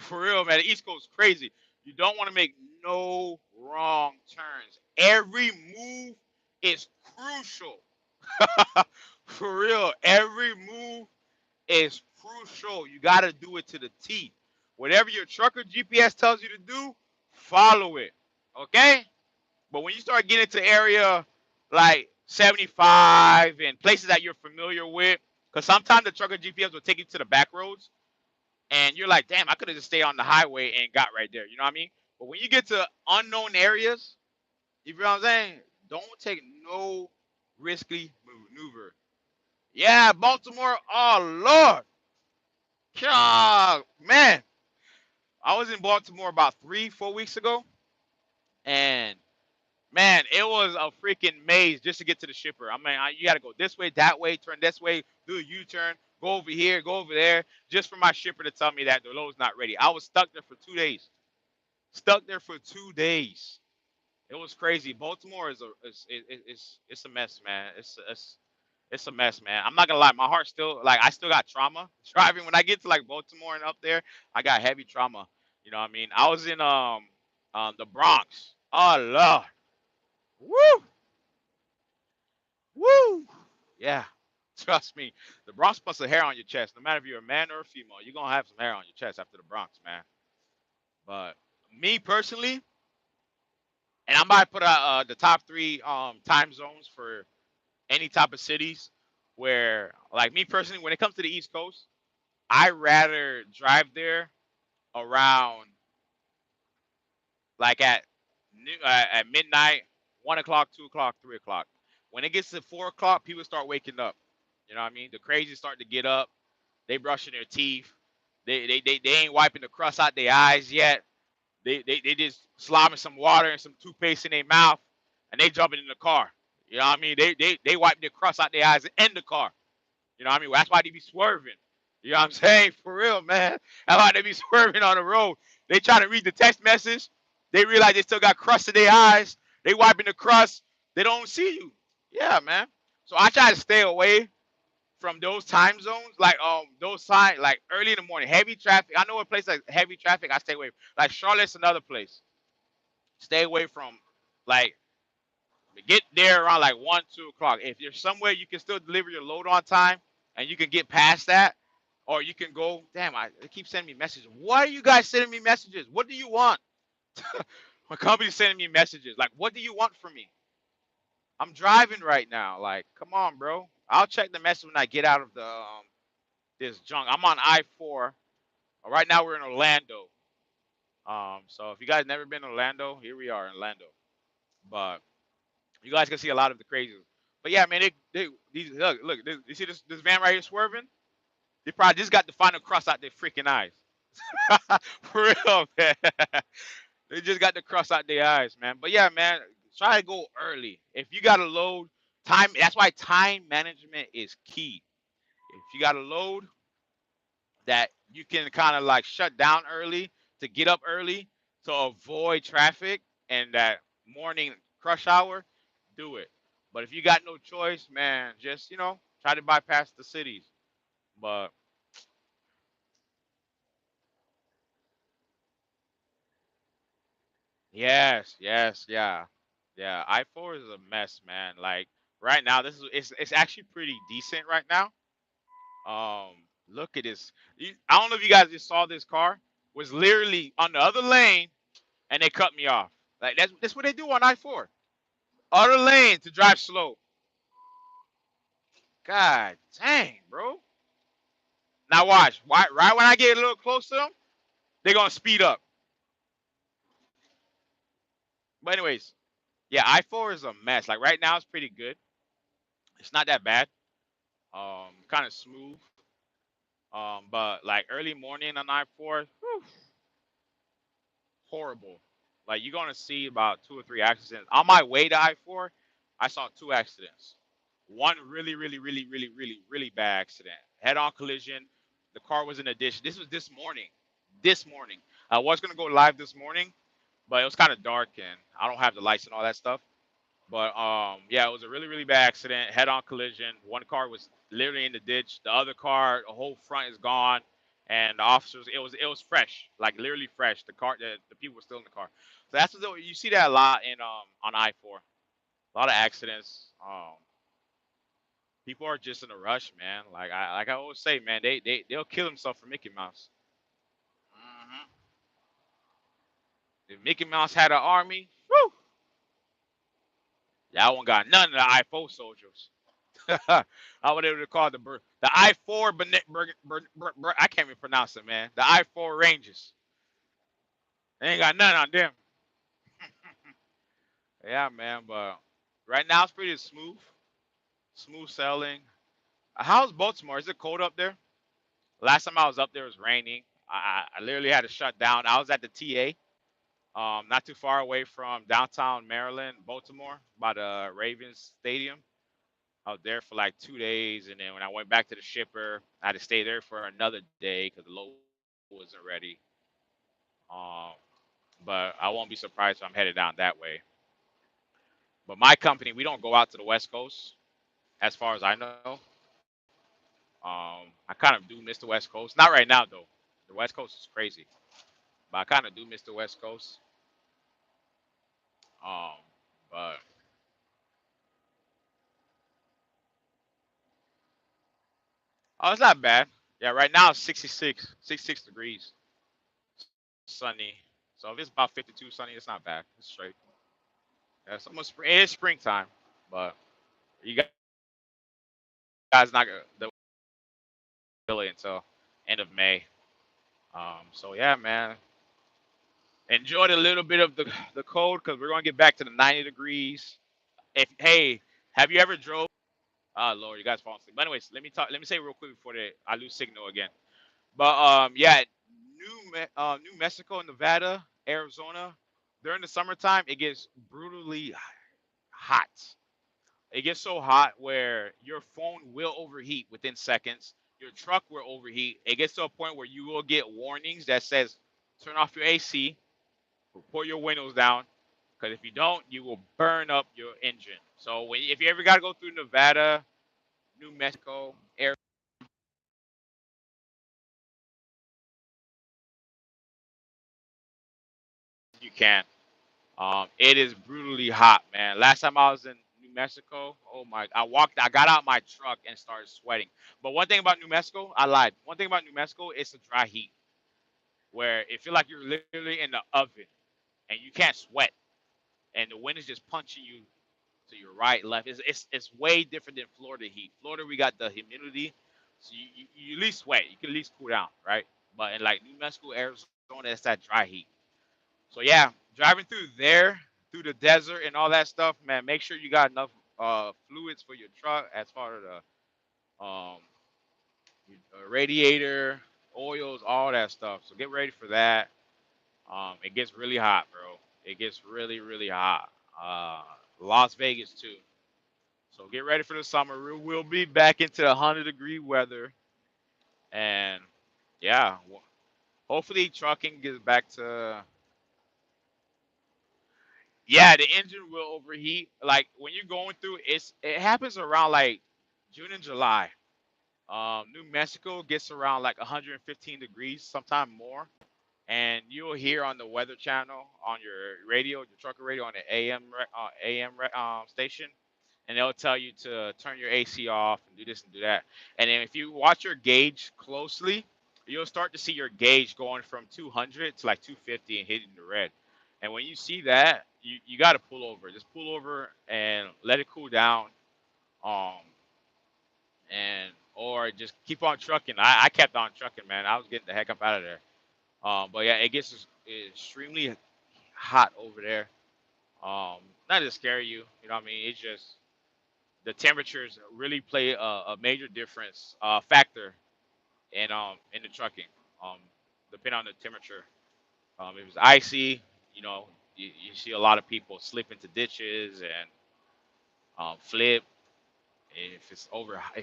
for real, man. The East Coast is crazy. You don't want to make no wrong turns. Every move is crucial. For real, every move is crucial. You got to do it to the T. Whatever your trucker GPS tells you to do, follow it. Okay? But when you start getting to area like 75 and places that you're familiar with, because sometimes the trucker GPS will take you to the back roads, and you're like, damn, I could have just stayed on the highway and got right there. You know what I mean? But when you get to unknown areas, you feel what I'm saying? Don't take no risky maneuver. Yeah, Baltimore. Oh Lord, man. I was in Baltimore about 3, 4 weeks ago, and man, it was a freaking maze just to get to the shipper. I mean, you got to go this way, that way, turn this way, do a U-turn, go over here, go over there, just for my shipper to tell me that the load's not ready. I was stuck there for 2 days. Stuck there for 2 days. It was crazy. Baltimore is it's a mess, man. It's a mess, man. I'm not gonna lie, my heart still like I still got trauma driving. When I get to like Baltimore and up there, I got heavy trauma. You know what I mean? I was in the Bronx. Oh Lord, woo, woo, yeah. Trust me, the Bronx puts a hair on your chest. No matter if you're a man or a female, you're gonna have some hair on your chest after the Bronx, man. But me personally, and I'm about to put out the top three time zones for any type of cities where, like me personally, when it comes to the East Coast, I rather drive there around like at midnight, 1 o'clock, 2 o'clock, 3 o'clock. When it gets to 4 o'clock, people start waking up. You know what I mean? The crazy start to get up. They brushing their teeth. They ain't wiping the crust out their eyes yet. They just slobbing some water and some toothpaste in their mouth, and they jumping in the car. You know what I mean? They wipe their crust out their eyes in the car. You know what I mean? That's why they be swerving. You know what I'm saying? For real, man. That's why they be swerving on the road. They try to read the text message. They realize they still got crust in their eyes. They wiping the crust. They don't see you. Yeah, man. So I try to stay away from those time zones, like those sign like early in the morning, heavy traffic. I know a place like heavy traffic, I stay away. Like Charlotte's another place. Stay away from like get there around like 1, 2 o'clock. If you're somewhere you can still deliver your load on time and you can get past that, or you can go. Damn, they keep sending me messages. Why are you guys sending me messages? What do you want? My company's sending me messages. Like, what do you want from me? I'm driving right now. Like, come on, bro. I'll check the message when I get out of the this junk. I'm on I-4. Right now we're in Orlando. So if you guys never been to Orlando, here we are in Orlando. But you guys can see a lot of the crazies. But yeah, man, these look, you see this van right here swerving? They probably just got the final cross out their freaking eyes. For real, man. They just got the cross out their eyes, man. But yeah, man, try to go early. If you got to load time, that's why time management is key. If you got to load that you can kind of like shut down early to get up early to avoid traffic and that morning crush hour, do it. But if you got no choice, man, just try to bypass the cities. But yes, yes, yeah, yeah. I-4 is a mess, man. Like right now, this is it's actually pretty decent right now. Um, Look at this. I don't know if you guys just saw this car was literally on the other lane and they cut me off. Like that's what they do on I-4. Other lane to drive slow. God dang, bro. Now watch. Right when I get a little close to them, they're gonna speed up. But anyways, yeah, I-4 is a mess. Like right now, it's pretty good. It's not that bad. Kind of smooth. But like early morning on I-4, whew, horrible. Like you're gonna see about 2 or 3 accidents. On my way to I-4, I saw 2 accidents. One really, really, really, really, really, really bad accident. Head-on collision. The car was in a ditch. This was this morning. This morning. I was gonna go live this morning, but it was kind of dark and I don't have the lights and all that stuff. But yeah, it was a really, really bad accident. Head-on collision. One car was literally in the ditch. The other car, the whole front is gone. And the officers, it was fresh, like literally fresh. The people were still in the car. So that's what you see that a lot in on I-4. A lot of accidents. People are just in a rush, man. Like I always say, man, they'll kill themselves for Mickey Mouse. Hmm. If Mickey Mouse had an army, woo, y'all one got none of the I-4 soldiers. I would able to call the I-4 I can't even pronounce it, man. The I-4 Rangers. They ain't got none on them. Yeah, man. But right now it's pretty smooth sailing. How's Baltimore? Is it cold up there? Last time I was up there, it was raining. I literally had to shut down. I was at the TA, not too far away from downtown Maryland, Baltimore, by the Ravens Stadium. I was there for like 2 days, and then when I went back to the shipper, I had to stay there for another day because the load wasn't ready. Um, but I won't be surprised if I'm headed down that way. But my company, we don't go out to the West Coast, as far as I know. I kind of do miss the West Coast. Not right now though. The West Coast is crazy, but I kind of do miss the West Coast. Um, but oh, it's not bad. Yeah, right now it's 66 degrees, sunny. So if it's about 52 sunny, it's not bad. It's straight. Yeah, it's almost spring. It is springtime, but you guys not gonna really until end of May. So yeah, man, enjoyed a little bit of the cold because we're gonna get back to the 90 degrees. If hey, have you ever drove? Oh Lord, you guys falling asleep. But anyways, let me talk. Let me say real quick before I lose signal again. But yeah, New Mexico, Nevada, Arizona, during the summertime, it gets brutally hot. It gets so hot where your phone will overheat within seconds. Your truck will overheat. It gets to a point where you will get warnings that says, "Turn off your AC, or pull your windows down," because if you don't, you will burn up your engine. So if you ever got to go through Nevada, New Mexico, Arizona, you can. It is brutally hot, man. Last time I was in New Mexico, oh my, I got out my truck and started sweating. But one thing about New Mexico, I lied. One thing about New Mexico, it's a dry heat where it feel like you're literally in the oven and you can't sweat, and the wind is just punching you to your right, left. It's way different than Florida heat. Florida, we got the humidity, so you at least sweat. You can at least cool down, right? But in like New Mexico, Arizona, it's that dry heat. So yeah, driving through there, through the desert and all that stuff, man. Make sure you got enough fluids for your truck as far as the radiator, oils, all that stuff. So get ready for that. It gets really hot, bro. It gets really, really hot. Uh, Las Vegas too. So get ready for the summer. We'll be back into the 100-degree weather, and yeah, hopefully trucking gets back to. Yeah, the engine will overheat. Like when you're going through, it happens around like June and July. New Mexico gets around like 115 degrees, sometime more, and you'll hear on the Weather Channel on your radio, your trucker radio on the AM station, and they'll tell you to turn your AC off and do this and do that. And then if you watch your gauge closely, you'll start to see your gauge going from 200 to like 250 and hitting the red. And when you see that, you got to pull over. Just pull over and let it cool down. Um, and or just keep on trucking. I kept on trucking, man. I was getting the heck up out of there. But yeah, it gets extremely hot over there. Not to scare you, you know what I mean? It's just the temperatures really play a major difference factor in the trucking. Um, depending on the temperature. If it's icy, you know, you see a lot of people slip into ditches and flip. If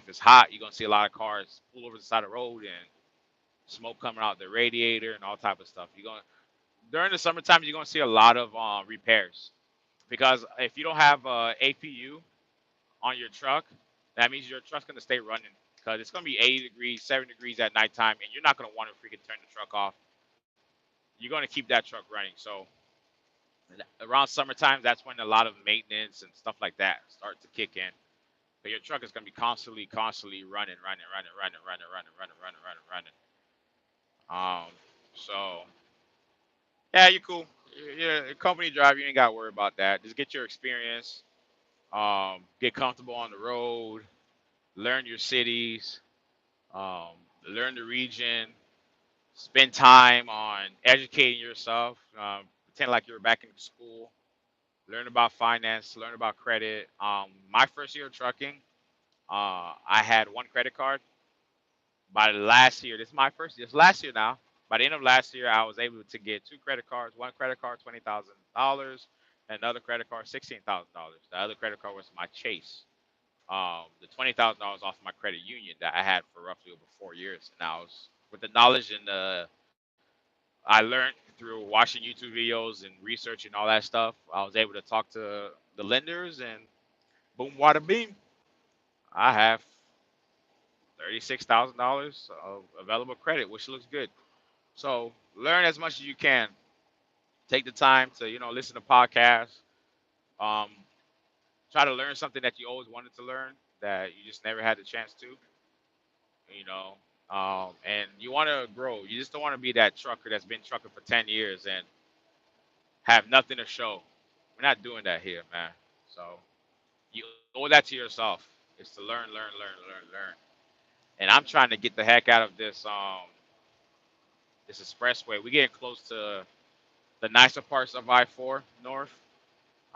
it's hot, you're gonna see a lot of cars pull over the side of the road and smoke coming out the radiator and all type of stuff. You're gonna During the summertime, you're gonna see a lot of repairs because if you don't have APU on your truck, that means your truck's gonna stay running because it's gonna be 80 degrees, 70 degrees at nighttime, and you're not gonna want to freaking turn the truck off. You're gonna keep that truck running. So around summertime, that's when a lot of maintenance and stuff like that start to kick in. But your truck is gonna be constantly running. So yeah, you're cool. You're a company driver. You ain't got to worry about that. Just get your experience. Get comfortable on the road. Learn your cities. Um, Learn the region. Spend time on educating yourself. Pretend like you're back in school. Learn about finance. Learn about credit. My first year of trucking, I had one credit card. By the last year, this last year now. By the end of last year, I was able to get two credit cards. One credit card, $20,000, and another credit card, $16,000. The other credit card was my Chase. The $20,000 off my credit union that I had for roughly over 4 years. And I was with the knowledge and I learned through watching YouTube videos and researching all that stuff. I was able to talk to the lenders, and boom, wada beam, I have $36,000 of available credit, which looks good. So learn as much as you can. Take the time to listen to podcasts. Um, Try to learn something that you always wanted to learn that you just never had the chance to. You know, and you want to grow. You just don't want to be that trucker that's been trucking for 10 years and have nothing to show. We're not doing that here, man. So you owe that to yourself. Is to learn. And I'm trying to get the heck out of this expressway. We're getting close to the nicer parts of I-4 North.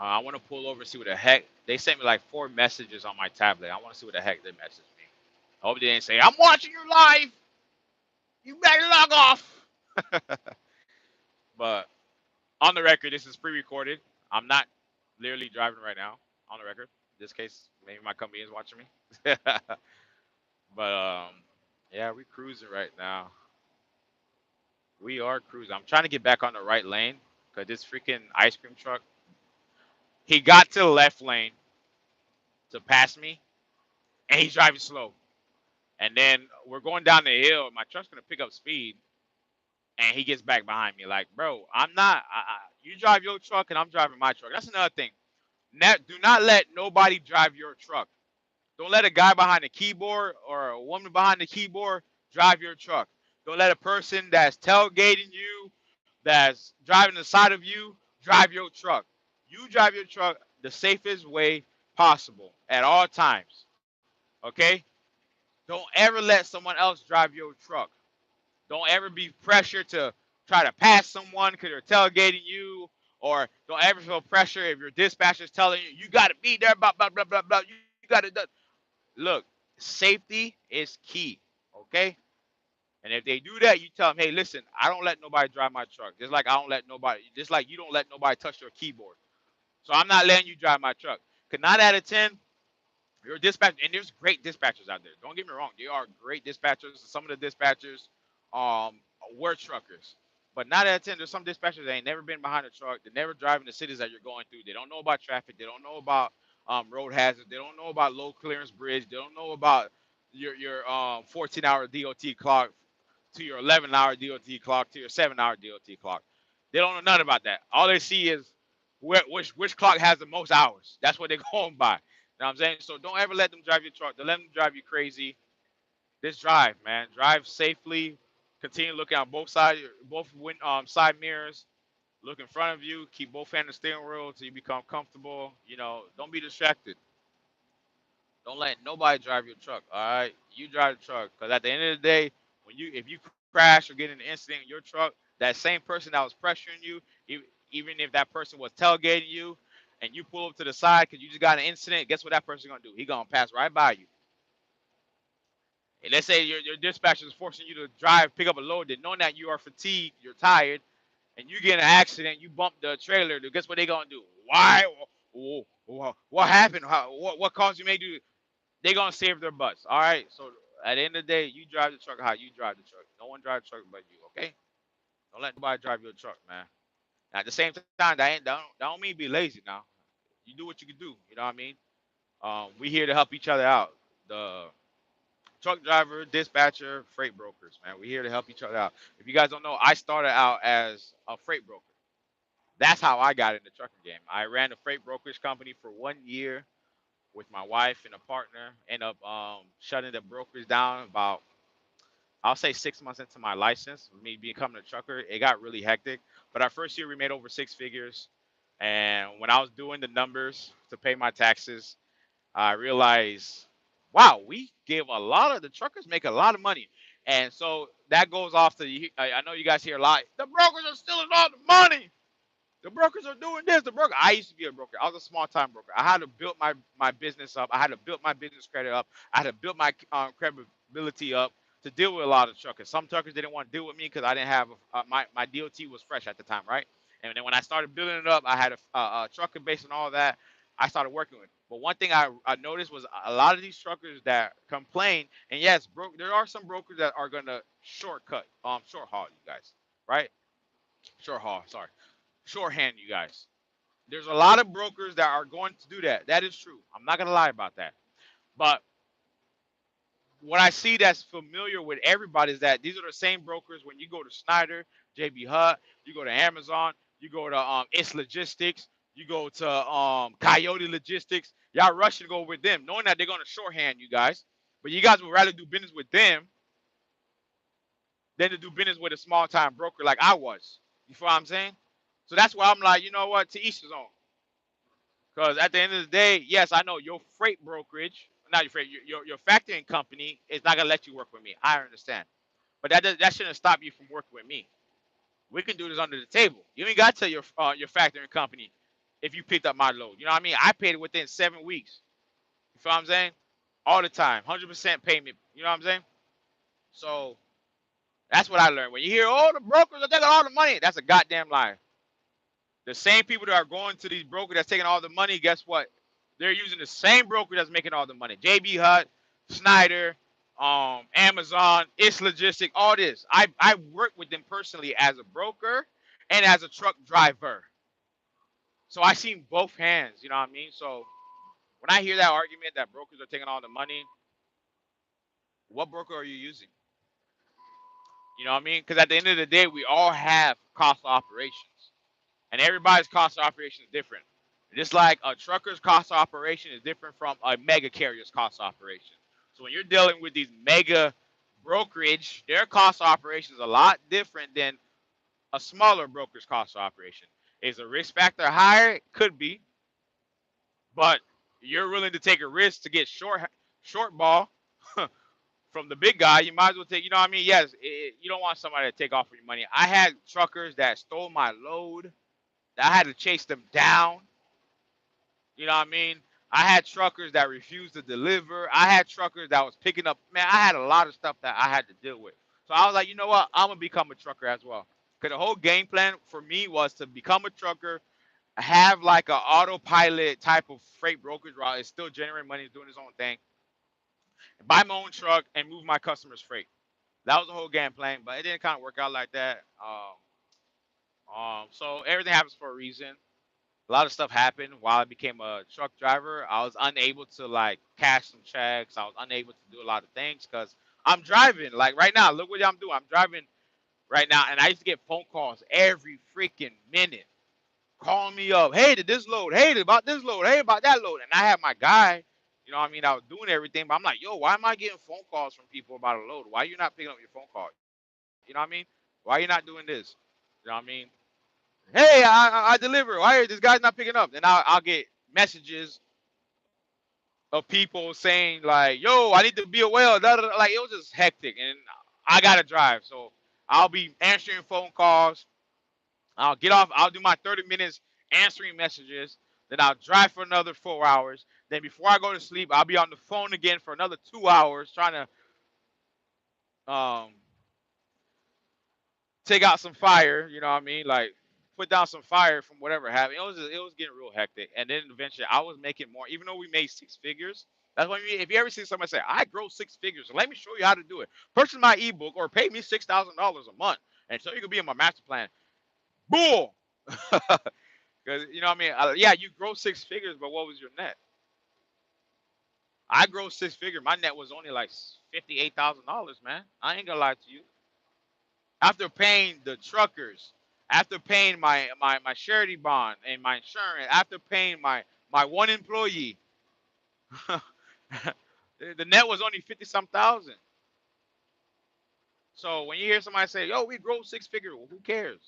I want to pull over and see what the heck. They sent me like four messages on my tablet. I want to see what the heck they messaged me. I hope they didn't say, I'm watching your live. You better log off. But on the record, this is pre recorded. I'm not literally driving right now. On the record. In this case, maybe my company is watching me. But yeah, we cruising right now. We are cruising. I'm trying to get back on the right lane because this freaking ice cream truck, he got to the left lane to pass me, and he's driving slow. And then we're going down the hill. My truck's gonna pick up speed, and he gets back behind me. Like, bro, I'm not. You drive your truck, and I'm driving my truck. That's another thing. Do not let nobody drive your truck. Don't let a guy behind the keyboard or a woman behind the keyboard drive your truck. Don't let a person that's tailgating you, that's driving the side of you, drive your truck. You drive your truck the safest way possible at all times. Okay? Don't ever let someone else drive your truck. Don't ever be pressured to try to pass someone because they're tailgating you, or don't ever feel pressure if your dispatcher is telling you got to be there, blah blah blah blah blah. You got to look. Safety is key. Okay, and if they do that, you tell them, hey, listen, I don't let nobody drive my truck. Just like I don't let nobody, just like you don't let nobody touch your keyboard. So I'm not letting you drive my truck. Cause 9 out of 10, your dispatch, and there's great dispatchers out there. Don't get me wrong, there are great dispatchers. Some of the dispatchers um, were truckers. But 9 out of 10, there's some dispatchers that ain't never been behind a truck. They're never driving the cities that you're going through. They don't know about traffic. They don't know about road hazards. They don't know about low clearance bridge. They don't know about your 14-hour DOT clock to your 11-hour DOT clock to your 7-hour DOT clock. They don't know nothing about that. All they see is which clock has the most hours. That's what they're going by. You know what I'm saying? So don't ever let them drive your truck. Don't let them drive you crazy. Just drive, man. Drive safely. Continue looking on both sides, both side mirrors. Look in front of you. Keep both hands on the steering wheel till you become comfortable. You know, don't be distracted. Don't let nobody drive your truck. All right, you drive the truck. Cause at the end of the day, when you if you crash or get in an incident in your truck, that same person that was pressuring you, even if that person was tailgating you, and you pull up to the side because you just got an incident, guess what that person's gonna do? He gonna pass right by you. And let's say your dispatcher is forcing you to drive, pick up a load, that knowing that you are fatigued, you're tired, and you get in an accident, you bump the trailer. Guess what they gonna do? Why? What happened? What caused you may do? They gonna save their butts. All right. So at the end of the day, you drive the truck how you drive the truck. No one drive the truck but you. Okay. Don't let nobody drive your truck, man. Now, at the same time, that don't mean be lazy. Now, you do what you can do. You know what I mean? We here to help each other out. The truck driver, dispatcher, freight brokers, man. We're here to help each other out. If you guys don't know, I started out as a freight broker. That's how I got in the trucking game. I ran a freight brokerage company for 1 year with my wife and a partner. End up shutting the brokerage down about, I'll say, 6 months into my license, me becoming a trucker. It got really hectic. But our first year, we made over 6 figures. And when I was doing the numbers to pay my taxes, I realized, wow, we give a lot of the truckers make a lot of money. And so that goes off to I know you guys hear a lot. The brokers are stealing all the money. The brokers are doing this. The broker. I used to be a broker. I was a small time broker. I had to build my business up. I had to build my business credit up. I had to build my credibility up to deal with a lot of truckers. Some truckers didn't want to deal with me because I didn't have my DOT was fresh at the time, right? And then when I started building it up, I had a trucker base and all that. I started working with. But one thing I noticed was a lot of these truckers that complain, and yes, there are some brokers that are gonna short haul you guys, right? Short haul, sorry, shorthand you guys. There's a lot of brokers that are going to do that. That is true. I'm not gonna lie about that. But what I see that's familiar with everybody is that these are the same brokers. When you go to Snyder, JB Hutt, you go to Amazon, you go to It's Logistics, you go to Coyote Logistics. Y'all rushing to go with them, knowing that they're gonna shorthand you guys. But you guys would rather do business with them than to do business with a small time broker like I was. You feel what I'm saying? So that's why I'm like, you know what, to each his own. Because at the end of the day, yes, I know your freight brokerage, not your freight, your factoring company is not gonna let you work with me. I understand, but that shouldn't stop you from working with me. We can do this under the table. You ain't got to tell your factoring company if you picked up my load. You know what I mean? I paid it within 7 weeks. You feel what I'm saying? All the time, 100% payment. You know what I'm saying? So that's what I learned. When you hear, oh, the brokers are taking all the money, that's a goddamn lie. The same people that are going to these brokers that's taking all the money, guess what? They're using the same broker that's making all the money. JB Hutt, Snyder, Amazon, It's Logistic, all this. I work with them personally as a broker and as a truck driver. So I seen both hands, you know what I mean? So when I hear that argument that brokers are taking all the money, what broker are you using? You know what I mean? Because at the end of the day, we all have cost of operations. And everybody's cost of operation is different. Just like a trucker's cost of operation is different from a mega carrier's cost of operation. So when you're dealing with these mega brokerage, their cost of operation is a lot different than a smaller broker's cost of operation. Is the risk factor higher? Could be, but you're willing to take a risk to get short ball from the big guy. You might as well take. You know what I mean? Yes, you don't want somebody to take off your money. I had truckers that stole my load. I had to chase them down. You know what I mean? I had truckers that refused to deliver. I had truckers that was picking up. Man, I had a lot of stuff that I had to deal with. So I was like, you know what? I'm gonna become a trucker as well. Cause the whole game plan for me was to become a trucker, have like a autopilot type of freight brokerage route. It's still generating money, it's doing its own thing. Buy my own truck and move my customers freight. That was the whole game plan, but it didn't kind of work out like that. So everything happens for a reason. A lot of stuff happened while I became a truck driver. I was unable to like cash some checks. I was unable to do a lot of things because I'm driving. Like right now, look what I'm doing. I'm driving right now, and I used to get phone calls every freaking minute, calling me up. Hey, did this load? Hey, about this load? Hey, about that load? And I had my guy. You know what I mean? I was doing everything, but I'm like, yo, why am I getting phone calls from people about a load? Why are you not picking up your phone call? You know what I mean? Why are you not doing this? You know what I mean? Hey, I deliver. Why this guy's not picking up? Then I'll get messages of people saying like, "Yo, I need to be aware." Like it was just hectic, and I gotta drive, so I'll be answering phone calls. I'll get off. I'll do my 30 minutes answering messages. Then I'll drive for another 4 hours. Then before I go to sleep, I'll be on the phone again for another 2 hours trying to take out some fire. You know what I mean? Like put down some fire from whatever happened. It was getting real hectic. And then eventually I was making more, even though we made 6 figures. That's why if you ever see somebody say, "I grow 6 figures," so let me show you how to do it. Purchase my ebook or pay me $6,000 a month, and so you can be in my master plan. Bull. Because you know what I mean? Yeah, you grow 6 figures, but what was your net? I grow 6 figures. My net was only like $58,000, man. I ain't gonna lie to you. After paying the truckers, after paying my surety bond and my insurance, after paying my one employee, the net was only 50 some thousand. So when you hear somebody say, "Yo, we grow 6 figures," well, who cares?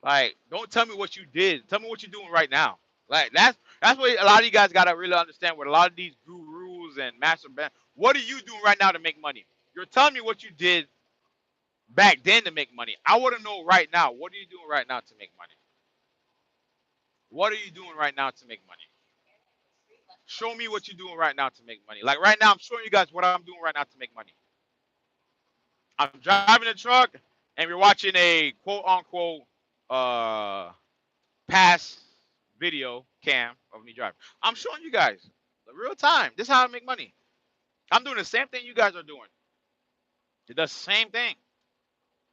Like, don't tell me what you did. Tell me what you're doing right now. Like that's what a lot of you guys gotta really understand. With a lot of these gurus and master band, what are you doing right now to make money? You're telling me what you did back then to make money. I want to know right now. What are you doing right now to make money? What are you doing right now to make money? Show me what you're doing right now to make money. Like right now, I'm showing you guys what I'm doing right now to make money. I'm driving a truck, and we're watching a quote unquote uh pass video cam of me driving. I'm showing you guys the real time. This is how I make money. I'm doing the same thing you guys are doing. It does the same thing.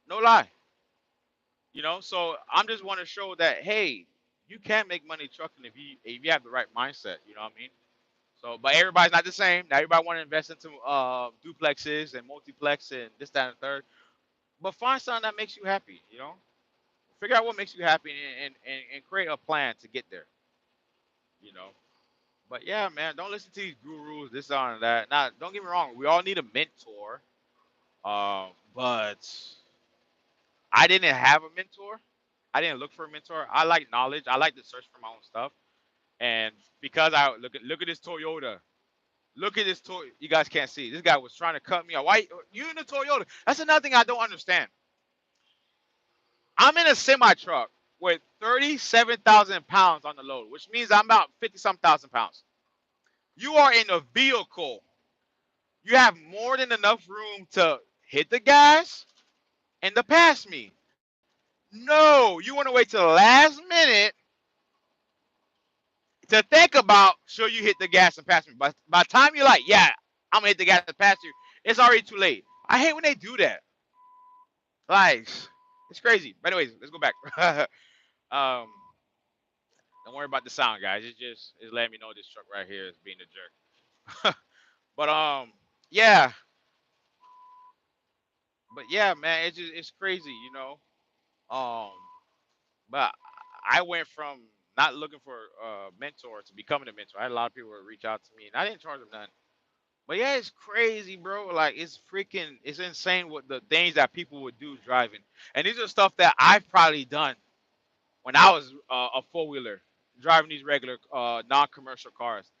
No lie. So I'm just want to show that hey, you can make money trucking if you have the right mindset. You know what I mean? So, but everybody's not the same. Now everybody want to invest into duplexes and multiplex and this, that, and third. But find something that makes you happy. Figure out what makes you happy and create a plan to get there. You know. But yeah, man, don't listen to these gurus, this on and that. Now, don't get me wrong, we all need a mentor. But I didn't have a mentor. I didn't look for a mentor. I like knowledge. I like to search for my own stuff. And because I look at this Toyota. Look at this Toyota. You guys can't see. This guy was trying to cut me off. Why you in a Toyota? That's another thing I don't understand. I'm in a semi truck with 37,000 pounds on the load, which means I'm about 50 some thousand pounds. You are in a vehicle. You have more than enough room to hit the gas and to pass me. No, you want to wait till the last minute to think about should you hit the gas and pass me. But by the time you're like, yeah, I'm gonna hit the gas and pass you, it's already too late. I hate when they do that. Like, it's crazy. But anyways, let's go back. um, don't worry about the sound, guys. It's letting me know this truck right here is being a jerk. But yeah, man, it's crazy, Um, but I went from not looking for a mentor to becoming a mentor. I had a lot of people reach out to me, and I didn't charge them none. But yeah, it's crazy, bro. Like it's insane what the things that people would do driving, and these are stuff that I've probably done when I was a four wheeler driving these regular non-commercial cars,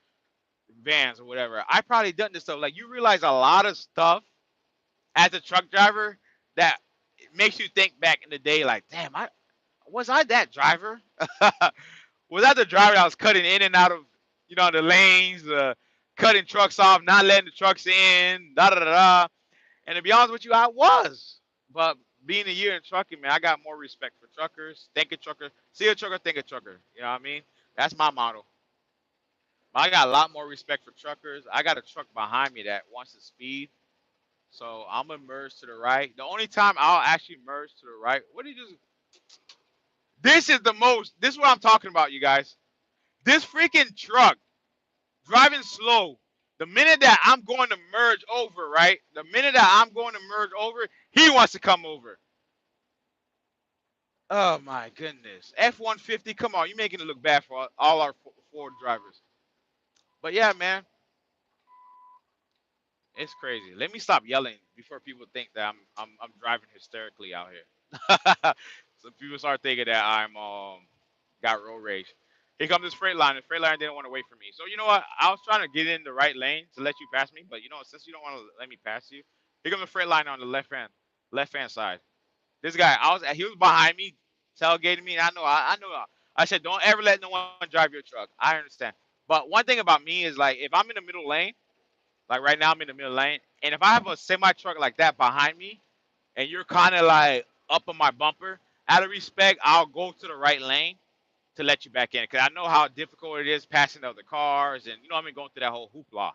vans or whatever. I probably done this stuff. Like you realize a lot of stuff as a truck driver that makes you think back in the day, like, damn, I that driver? Was I the driver that was cutting in and out of, the lanes, cutting trucks off, not letting the trucks in, da da da da. And to be honest with you, I was. But being a year in trucking, man, I got more respect for truckers. Think a trucker, see a trucker, think a trucker. You know what I mean? That's my motto. I got a lot more respect for truckers. I got a truck behind me that wants to speed. So I'm gonna merge to the right. The only time I'll actually merge to the right. What did you just? This is what I'm talking about, you guys. This freaking truck driving slow. The minute that I'm going to merge over, right? The minute that I'm going to merge over, he wants to come over. Oh my goodness. F-150, come on, you're making it look bad for all our Ford drivers. But yeah, man, it's crazy. Let me stop yelling before people think that I'm driving hysterically out here. So people start thinking that I'm got road rage. Here comes this Freightliner. The Freightliner didn't want to wait for me. So you know what? I was trying to get in the right lane to let you pass me, but you know, since you don't want to let me pass you, here comes the Freightliner on the left hand side. This guy, he was behind me, tailgating me. And I know. I said, don't ever let no one drive your truck. I understand. But one thing about me is like, if I'm in the middle lane, like right now I'm in the middle lane, and if I have a semi truck like that behind me, and you're kind of like up on my bumper, out of respect, I'll go to the right lane to let you back in, because I know how difficult it is passing the other cars, and you know what I mean, going through that whole hoopla.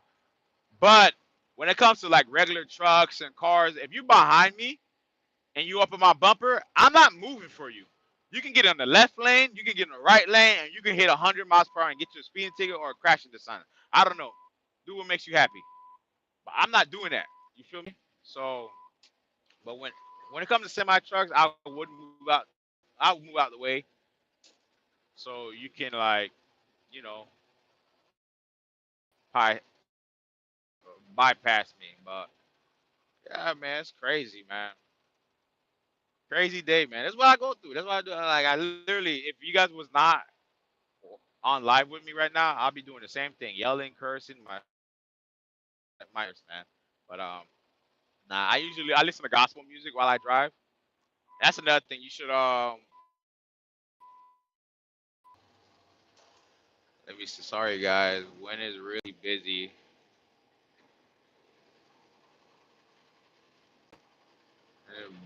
But when it comes to like regular trucks and cars, if you're behind me and you up in my bumper, I'm not moving for you. You can get in the left lane, you can get in the right lane, and you can hit 100 miles per hour and get you a speeding ticket or crash into something. I don't know. Do what makes you happy. But I'm not doing that. You feel me? So, but when it comes to semi trucks, I wouldn't move out. I would move out the way so you can like, you know, bypass me. But yeah, man, it's crazy, man. Crazy day, man. That's what I go through. That's what I do. Like I literally, if you guys was not on live with me right now, I'll be doing the same thing, yelling, cursing, my man. But nah, I listen to gospel music while I drive. That's another thing. You should let me see. Sorry guys, when is really busy.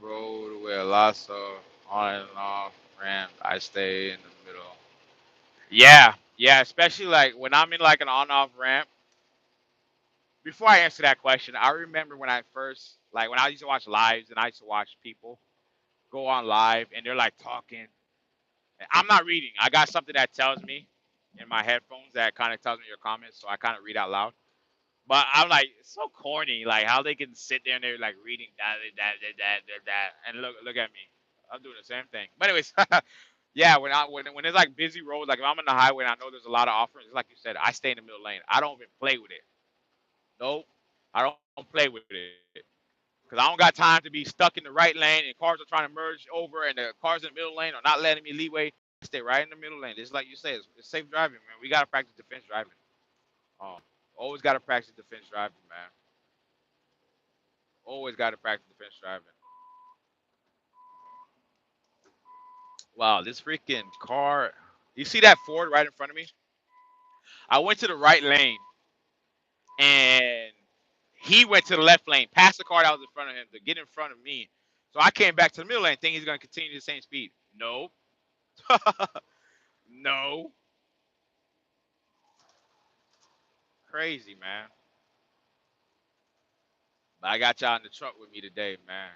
Road with lots of on and off ramp. I stay in the middle. Yeah, yeah, especially like when I'm in like an on-off ramp. Before I answer that question, I remember when I first like when I used to watch lives and I used to watch people go on live and they're like talking. I'm not reading. I got something that tells me in my headphones that kind of tells me your comments, so I kind of read out loud. But I'm like, it's so corny, like how they can sit there and they're like reading that, and look at me. I'm doing the same thing. But anyways, yeah, when there's like busy roads, like if I'm on the highway and I know there's a lot of offerings, like you said, I stay in the middle lane. I don't even play with it. Nope, I don't play with it. Because I don't got time to be stuck in the right lane and cars are trying to merge over and the cars in the middle lane are not letting me leeway. I stay right in the middle lane. Just like you say, it's safe driving, man. We gotta practice defense driving. Um, always gotta practice defense driving, man. Always gotta practice defense driving. Wow, this freaking car. You see that Ford right in front of me? I went to the right lane and he went to the left lane, past the car that was in front of him to get in front of me. So I came back to the middle lane, thinking he's gonna continue the same speed. No, no, crazy man. But I got y'all in the truck with me today, man.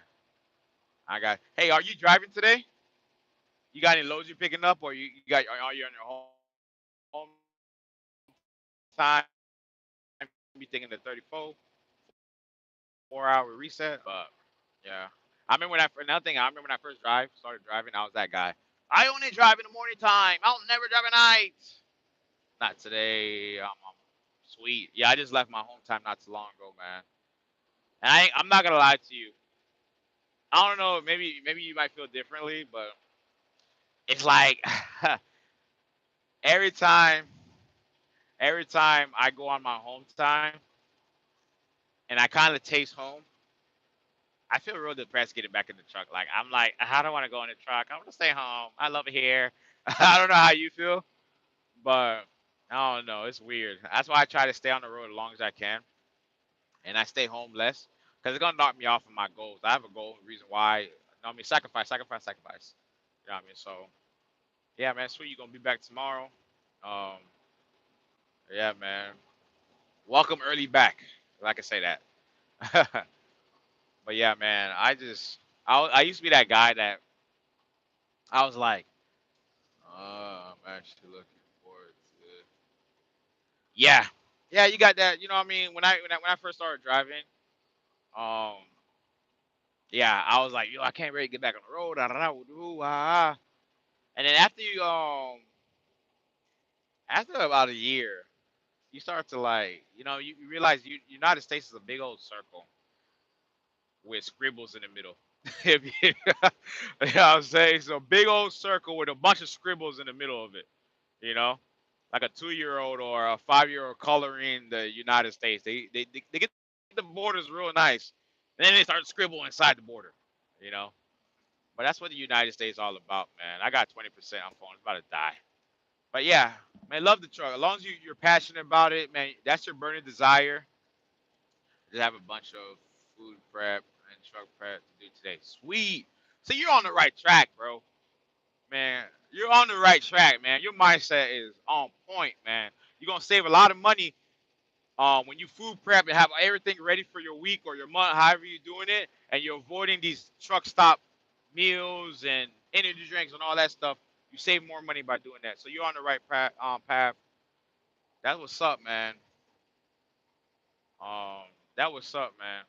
I got. Hey, are you driving today? You got any loads you picking up, or you got? Are you on your home time? You thinking the 34 hour reset? But yeah, I remember when I another thing. I remember when I first started driving. I was that guy. I only drive in the morning time. I'll never drive at night. Not today. Sweet. Yeah, I just left my home time not too long ago, man. And I'm not gonna lie to you. I don't know. Maybe you might feel differently, but it's like every time every time I go on my home time and I kind of taste home, I feel real depressed getting back in the truck. Like I'm like, I don't want to go in the truck. I want to stay home. I love it here. I don't know how you feel, but I don't know. It's weird. That's why I try to stay on the road as long as I can, and I stay home less because it's gonna knock me off of my goals. I have a goal, reason why. You know what I mean, sacrifice, sacrifice, sacrifice. You know what I mean? So yeah, man, sweet. You gonna be back tomorrow? Um, yeah, man. Welcome early back. If I can say that. But yeah, man, I used to be that guy that I was like, I'm actually looking forward to. Yeah, yeah, you got that. You know what I mean? When I first started driving, um, yeah, I was like, yo, I can't really get back on the road. Da, da, da, woo, ah, ah. And then after about a year, you start to like, you realize United States is a big old circle with scribbles in the middle. If you, you know what I'm saying? It's a big old circle with a bunch of scribbles in the middle of it. You know, like a 2-year-old or a 5-year-old coloring the United States. They get the borders real nice, and then they start scribble inside the border. You know, but that's what the United States all about, man. I got 20% on phone. It's about to die. But yeah, man, love the truck. As long as you're passionate about it, man, that's your burning desire. Just have a bunch of food prep and truck prep to do today. Sweet. So you're on the right track, bro. Man, you're on the right track, man. Your mindset is on point, man. You're gonna save a lot of money when you food prep and have everything ready for your week or your month, however you're doing it, and you're avoiding these truck stop meals and energy drinks and all that stuff. You save more money by doing that. So you're on the right path. That's what's up, man. Um, that what's up, man.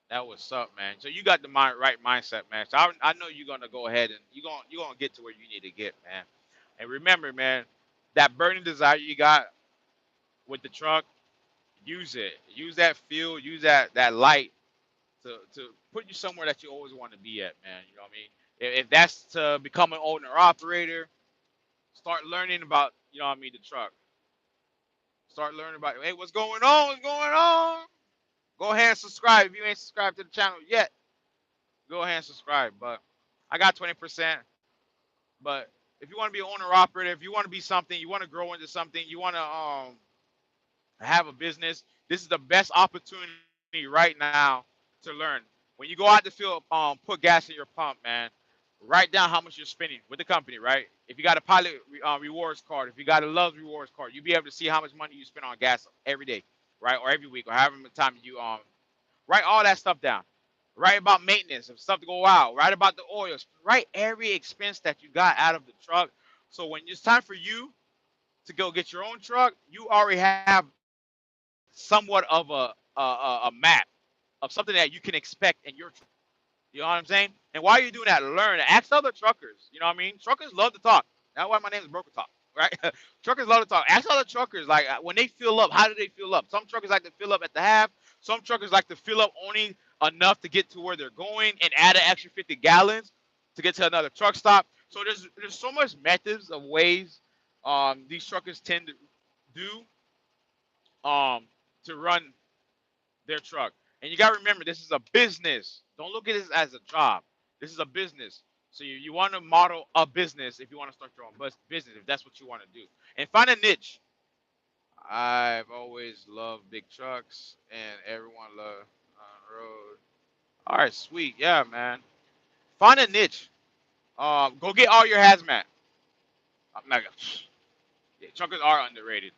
That what's up, man. So you got the right mindset, man. So I know you're gonna go ahead and you're gonna get to where you need to get, man. And remember, man, that burning desire you got with the truck, use it. Use that fuel. Use that light to put you somewhere that you always want to be at, man. You know what I mean? If that's to become an owner operator, start learning about, you know what I mean, the truck. Start learning about, hey, what's going on? What's going on? Go ahead and subscribe if you ain't subscribed to the channel yet. Go ahead and subscribe. But I got 20%. But if you want to be an owner operator, if you want to be something, you want to grow into something, you want to have a business, this is the best opportunity right now to learn. When you go out the field, put gas in your pump, man. Write down how much you're spending with the company, right? If you got a pilot rewards card, if you got a Love's rewards card, you'll be able to see how much money you spend on gas every day, right, or every week, or however many time you write all that stuff down. Write about maintenance of stuff to go out. Write about the oils. Write every expense that you got out of the truck. So when it's time for you to go get your own truck, you already have somewhat of a map of something that you can expect in your truck. You know what I'm saying? And while you're doing that, learn. Ask other truckers. You know what I mean? Truckers love to talk. That's why my name is Broker Talk, right? Truckers love to talk. Ask other truckers, like when they fill up, how do they fill up? Some truckers like to fill up at the half. Some truckers like to fill up only enough to get to where they're going and add an extra 50 gallons to get to another truck stop. So there's so much methods of ways these truckers tend to do um, to run their truck. And you gotta remember, this is a business. Don't look at this as a job. This is a business. So you want to model a business if you want to start your own business, if that's what you want to do. And find a niche. I've always loved big trucks, and everyone loves on road. All right, sweet, yeah, man. Find a niche. Go get all your hazmat. I'm not gonna. Yeah, truckers are underrated.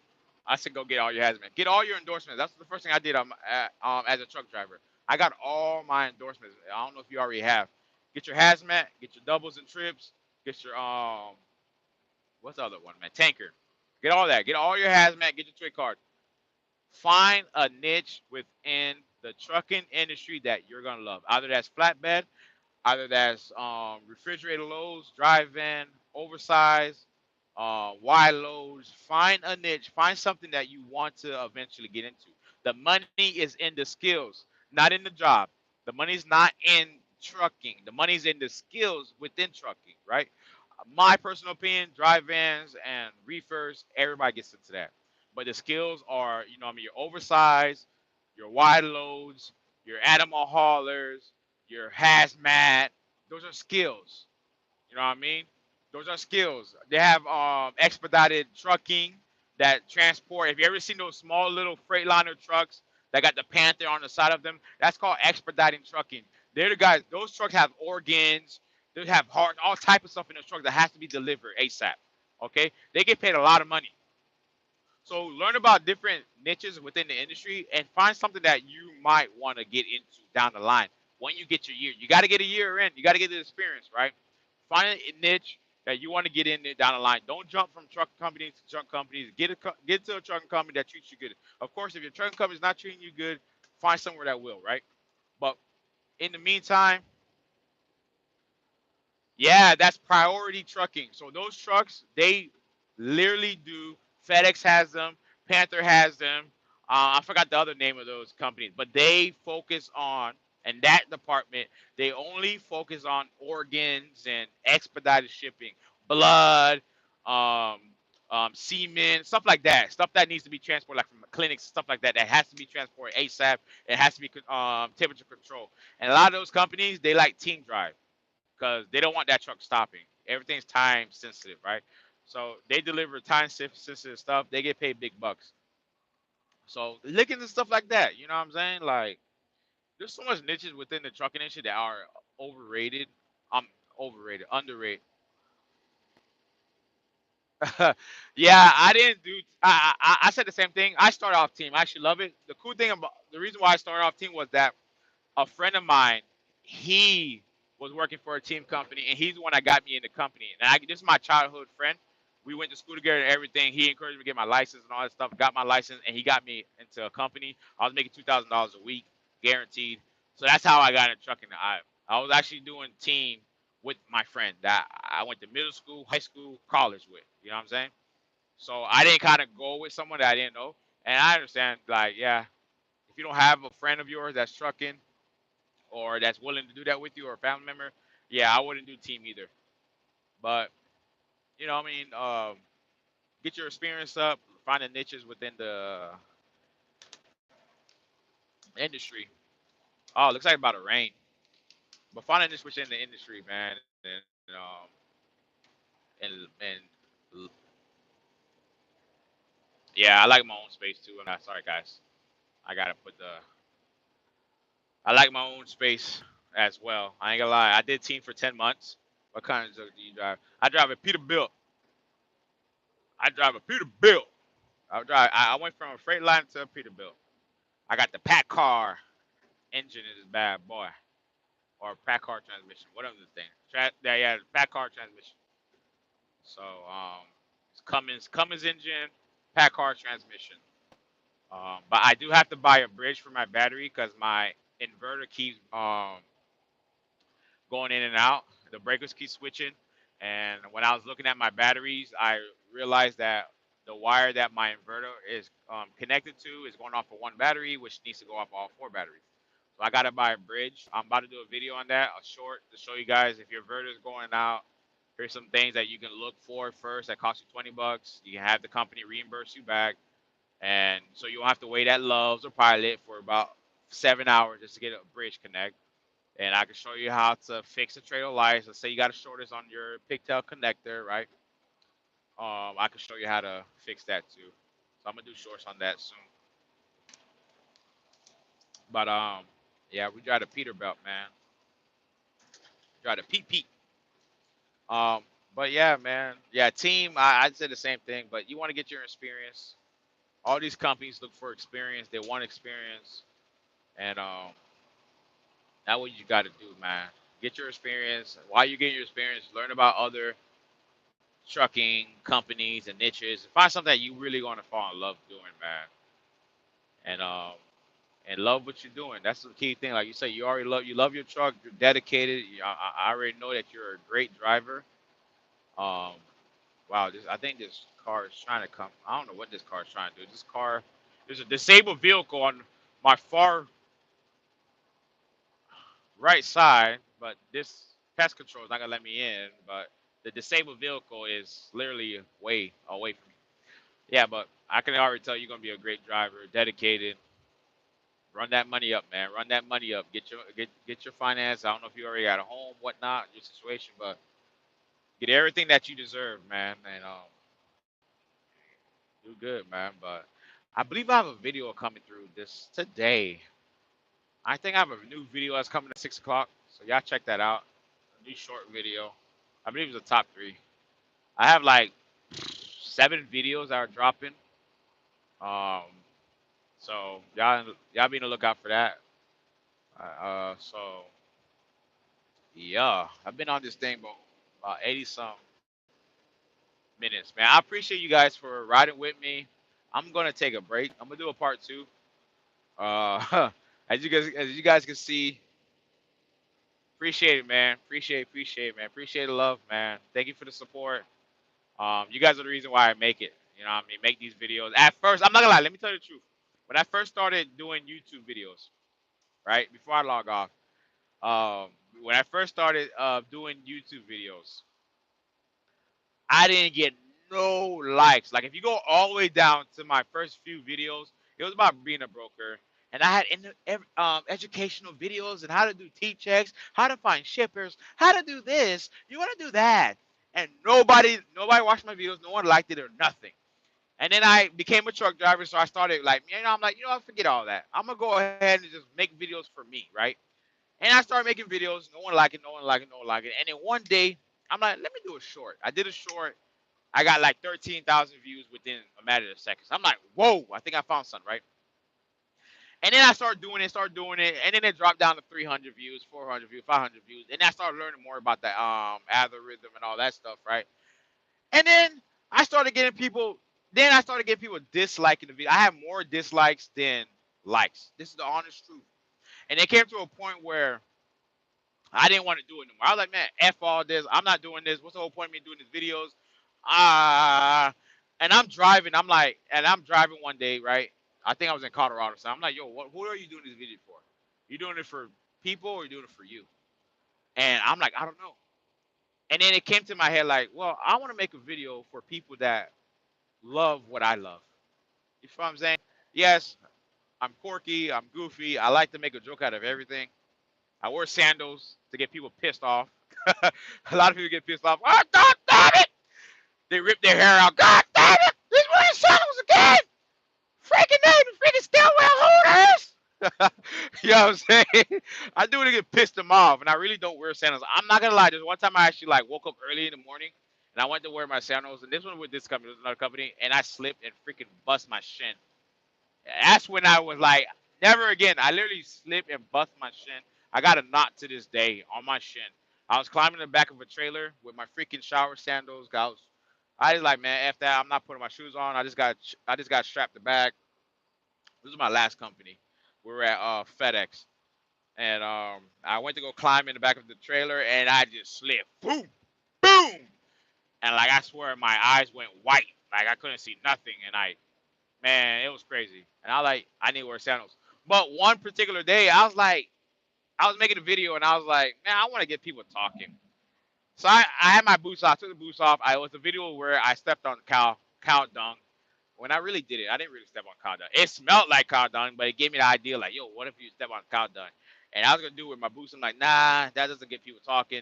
I said go get all your hazmat. Get all your endorsements. That's the first thing I did as a truck driver. I got all my endorsements. I don't know if you already have. Get your hazmat. Get your doubles and trips. Get your what's the other one, man? Tanker. Get all that. Get all your hazmat. Get your trade card. Find a niche within the trucking industry that you're gonna love. Either that's flatbed, either that's refrigerator loads, drive-in, oversized, wide loads. Find a niche. Find something that you want to eventually get into. The money is in the skills, not in the job. The money's not in trucking. The money's in the skills within trucking, right? My personal opinion, drive-ins and reefers, everybody gets into that. But the skills are, you know, what I mean, your oversized, your wide loads, your animal haulers, your hazmat. Those are skills. You know what I mean? Those are skills. They have expedited trucking that transport. Have you ever seen those small little Freightliner trucks that got the Panther on the side of them? That's called expediting trucking. They're the guys. Those trucks have organs. They have heart, all type of stuff in those trucks that has to be delivered ASAP. Okay, they get paid a lot of money. So learn about different niches within the industry and find something that you might want to get into down the line. When you get your year, you got to get a year in. You got to get the experience, right? Find a niche that you want to get in there down the line. Don't jump from truck companies to truck companies. Get to a trucking company that treats you good. Of course, if your trucking company is not treating you good, find somewhere that will, right? But in the meantime, yeah, that's priority trucking. So those trucks, they literally do. FedEx has them. Panther has them. I forgot the other name of those companies, but they focus on. And that department, they only focus on organs and expedited shipping, blood, um, semen, stuff like that. Stuff that needs to be transported, like from clinics, stuff like that, that has to be transported ASAP. It has to be temperature control. And a lot of those companies, they like team drive because they don't want that truck stopping. Everything's time sensitive, right? So they deliver time sensitive stuff. They get paid big bucks. So look into stuff like that. You know what I'm saying? Like, there's so much niches within the trucking industry that are overrated. Overrated, underrated. Yeah, I didn't do. I said the same thing. I started off team. I actually love it. The cool thing about the reason why I started off team was that a friend of mine, he was working for a team company, and he's the one that got me in the company. And this is my childhood friend. We went to school together and everything. He encouraged me to get my license and all that stuff. Got my license, and he got me into a company. I was making $2,000 a week, guaranteed. So that's how I got in trucking. I was actually doing team with my friend that I went to middle school, high school, college with. You know what I'm saying? So I didn't kind of go with someone that I didn't know. And I understand, like, yeah, if you don't have a friend of yours that's trucking or that's willing to do that with you or a family member, yeah, I wouldn't do team either. But you know, I mean, get your experience up, find the niches within the industry. Oh, looks like it's about to rain. But find a niche within the industry, man, and yeah, I like my own space too. I'm not sorry, guys. I gotta put the. I like my own space as well. I ain't gonna lie. I did team for 10 months. What kind of truck do you drive? I drive a Peterbilt. I drive a Peterbilt. I went from a Freightliner to a Peterbilt. I got the pack car engine in this bad boy, or pack car transmission, whatever the thing. Yeah, pack car transmission. So it's Cummins engine, pack car transmission. But I do have to buy a bridge for my battery because my inverter keeps going in and out. The breakers keep switching. And when I was looking at my batteries, I realized that the wire that my inverter is connected to is going off of one battery, which needs to go off all four batteries. So I got to buy a bridge. I'm about to do a video on that, a short, to show you guys if your inverter is going out. Here's some things that you can look for first that cost you 20 bucks. You can have the company reimburse you back. And so you don't have to wait at Love's or Pilot for about 7 hours just to get a bridge connect. And I can show you how to fix a trailer lights. Let's say you got a shortage on your pigtail connector, right? I can show you how to fix that too. So I'm gonna do shorts on that soon. But yeah, we drive the Peterbilt, man. Drive the Pete Pete. Um, but yeah, man. Yeah, team. I'd say the same thing. But you want to get your experience. All these companies look for experience. They want experience, and that's what you got to do, man. Get your experience. While you get your experience, learn about other trucking companies and niches. Find something that you really going to fall in love doing, man. And love what you're doing. That's the key thing. Like you say, you love your truck. You're dedicated. I already know that you're a great driver. Um, wow, I think this car is trying to come. I don't know what this car is trying to do. There's a disabled vehicle on my far right side, but this pest control is not gonna let me in. But the disabled vehicle is literally way away from me. Yeah, but I can already tell you're gonna be a great driver, dedicated. Run that money up, man. Run that money up. Get your finance. I don't know if you already got a home, whatnot, your situation, but get everything that you deserve, man, and do good, man. But I believe I have a video coming through this today. I think I have a new video that's coming at 6 o'clock, so y'all check that out. A new short video. I believe it's a top three. I have like 7 videos that are dropping. Um, so y'all be on the lookout for that. So yeah, I've been on this thing about 80 some minutes, man. I appreciate you guys for riding with me. I'm gonna take a break. I'm gonna do a part two. As you guys can see, appreciate it, man. Appreciate it, man. Appreciate the love, man. Thank you for the support. You guys are the reason why I make it. You know what I mean? Make these videos. At first, I'm not gonna lie. Let me tell you the truth. When I first started doing YouTube videos, right? Before I log off, um, when I first started doing YouTube videos, I didn't get no likes. Like if you go all the way down to my first few videos, it was about being a broker, and I had educational videos and how to do T-checks, how to find shippers, how to do this. You want to do that, and nobody watched my videos. No one liked it or nothing. And then I became a truck driver, so I started like, I'm like, forget all that. I'm gonna go ahead and just make videos for me, right? And I started making videos. No one liked it. No one liked it. No one liked it. And then one day, I'm like, let me do a short. I did a short. I got like 13,000 views within a matter of seconds. I'm like, whoa, I think I found something, right? And then I started doing it, and then it dropped down to 300 views, 400 views, 500 views, and I started learning more about the algorithm and all that stuff, right? And then I started getting people. Then I started getting people disliking the video. I had more dislikes than likes. This is the honest truth. And it came to a point where I didn't want to do it anymore. I was like, man, F all this. I'm not doing this. What's the whole point of me doing these videos? And I'm driving. I'm driving one day, right? I think I was in Colorado. So I'm like, yo, who are you doing this video for? You doing it for people or you doing it for you? And I'm like, I don't know. And then it came to my head like, well, I want to make a video for people that love what I love. You feel what I'm saying? Yes, I'm quirky. I'm goofy. I like to make a joke out of everything. I wear sandals to get people pissed off. A lot of people get pissed off. Oh, God damn it! They rip their hair out. God damn it! He's wearing sandals again! Freaking name and freaking Stillwell holders! You know what I'm saying? I do it to get pissed them off, and I really don't wear sandals. I'm not gonna lie. There's one time I actually like woke up early in the morning, and I went to wear my sandals, and this one with this company, it was another company, and I slipped and freaking bust my shin. That's when I was like, never again. I literally slipped and bust my shin. I got a knot to this day on my shin. I was climbing the back of a trailer with my freaking shower sandals. I was like, man, f that. I'm not putting my shoes on. I just got strapped the bag. This was my last company. We were at FedEx, and I went to go climb in the back of the trailer, and I just slipped. Boom, boom, and like I swear, my eyes went white. Like I couldn't see nothing, and man, it was crazy. And I need to wear sandals. But one particular day, I was making a video and I was like, man, I want to get people talking. So I had my boots off, I took the boots off. It was a video where I stepped on cow dung. When I really did it, I didn't really step on cow dung. It smelled like cow dung, but it gave me the idea like, yo, what if you step on cow dung? And I was gonna do it with my boots. I'm like, nah, that doesn't get people talking.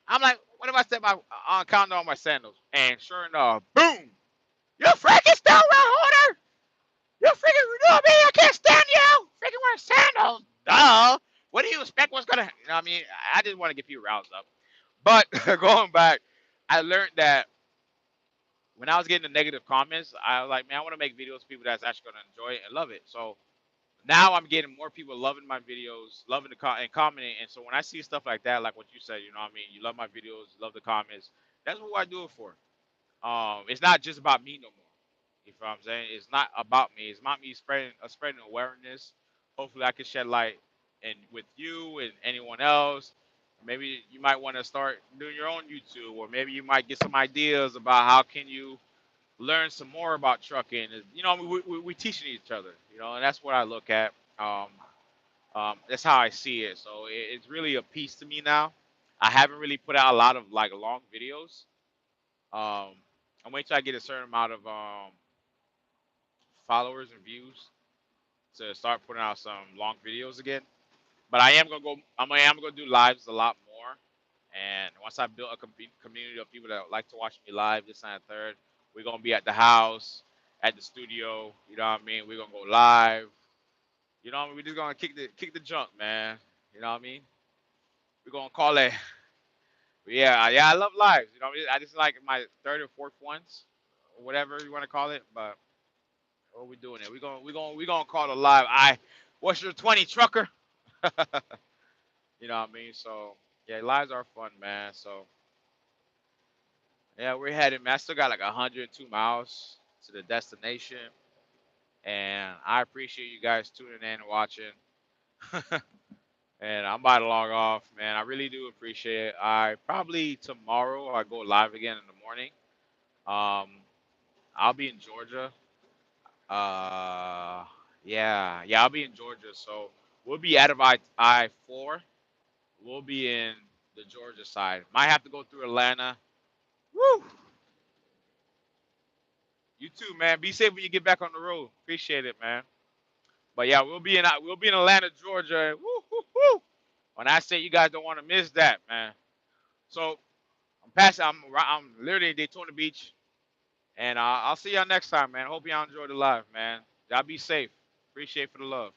I'm like, what if I step on cow dung on my sandals? And sure enough, boom! You freaking stone holder! You freaking, you know what I mean? I can't stand you! Freaking wearing sandals! Duh! What do you expect what's gonna, you know what I mean? I just want to get people roused up. But going back, I learned that when I was getting the negative comments, I was like, man, I want to make videos for people that's actually gonna enjoy it and love it. So now I'm getting more people loving my videos, loving and commenting. And so when I see stuff like that, like what you said, you know what I mean? You love my videos, you love the comments. That's what I do it for. It's not just about me no more. You know what I'm saying? It's not about me. It's about me spreading awareness. Hopefully, I can shed light and with you and anyone else. Maybe you might want to start doing your own YouTube, or maybe you might get some ideas about how can you learn some more about trucking. You know, we teaching each other. You know, and that's what I look at. Um, that's how I see it. So it's really a piece to me now. I haven't really put out a lot of like long videos. Um, I'm waiting till I get a certain amount of followers and views to start putting out some long videos again. But I am gonna go. I am gonna do lives a lot more. And once I build a community of people that like to watch me live, this and that third, we're gonna be at the house, at the studio. You know what I mean? We're gonna go live. You know what I mean? We're just gonna kick the junk, man. You know what I mean? We're gonna call it. Yeah, yeah. I love lives. You know, what I mean? I just like my third or fourth ones, or whatever you want to call it. But what we doing it? We gonna call it live. What's your 20 trucker? You know what I mean? So yeah, lives are fun, man. So yeah, we're headed, man. I still got like 102 miles to the destination, and I appreciate you guys tuning in and watching. And I'm about to log off, man. I really do appreciate it. I probably tomorrow I go live again in the morning. Um, I'll be in Georgia. Uh, yeah, I'll be in Georgia. So We'll be out of I-4. We'll be in the Georgia side. Might have to go through Atlanta. Woo! You too, man. Be safe when you get back on the road. Appreciate it, man. But yeah, we'll be in Atlanta, Georgia. Woo, woo, woo. When I say you guys don't want to miss that, man. So I'm literally in Daytona Beach, and I'll see y'all next time, man. Hope y'all enjoy the live, man. Y'all be safe. Appreciate for the love.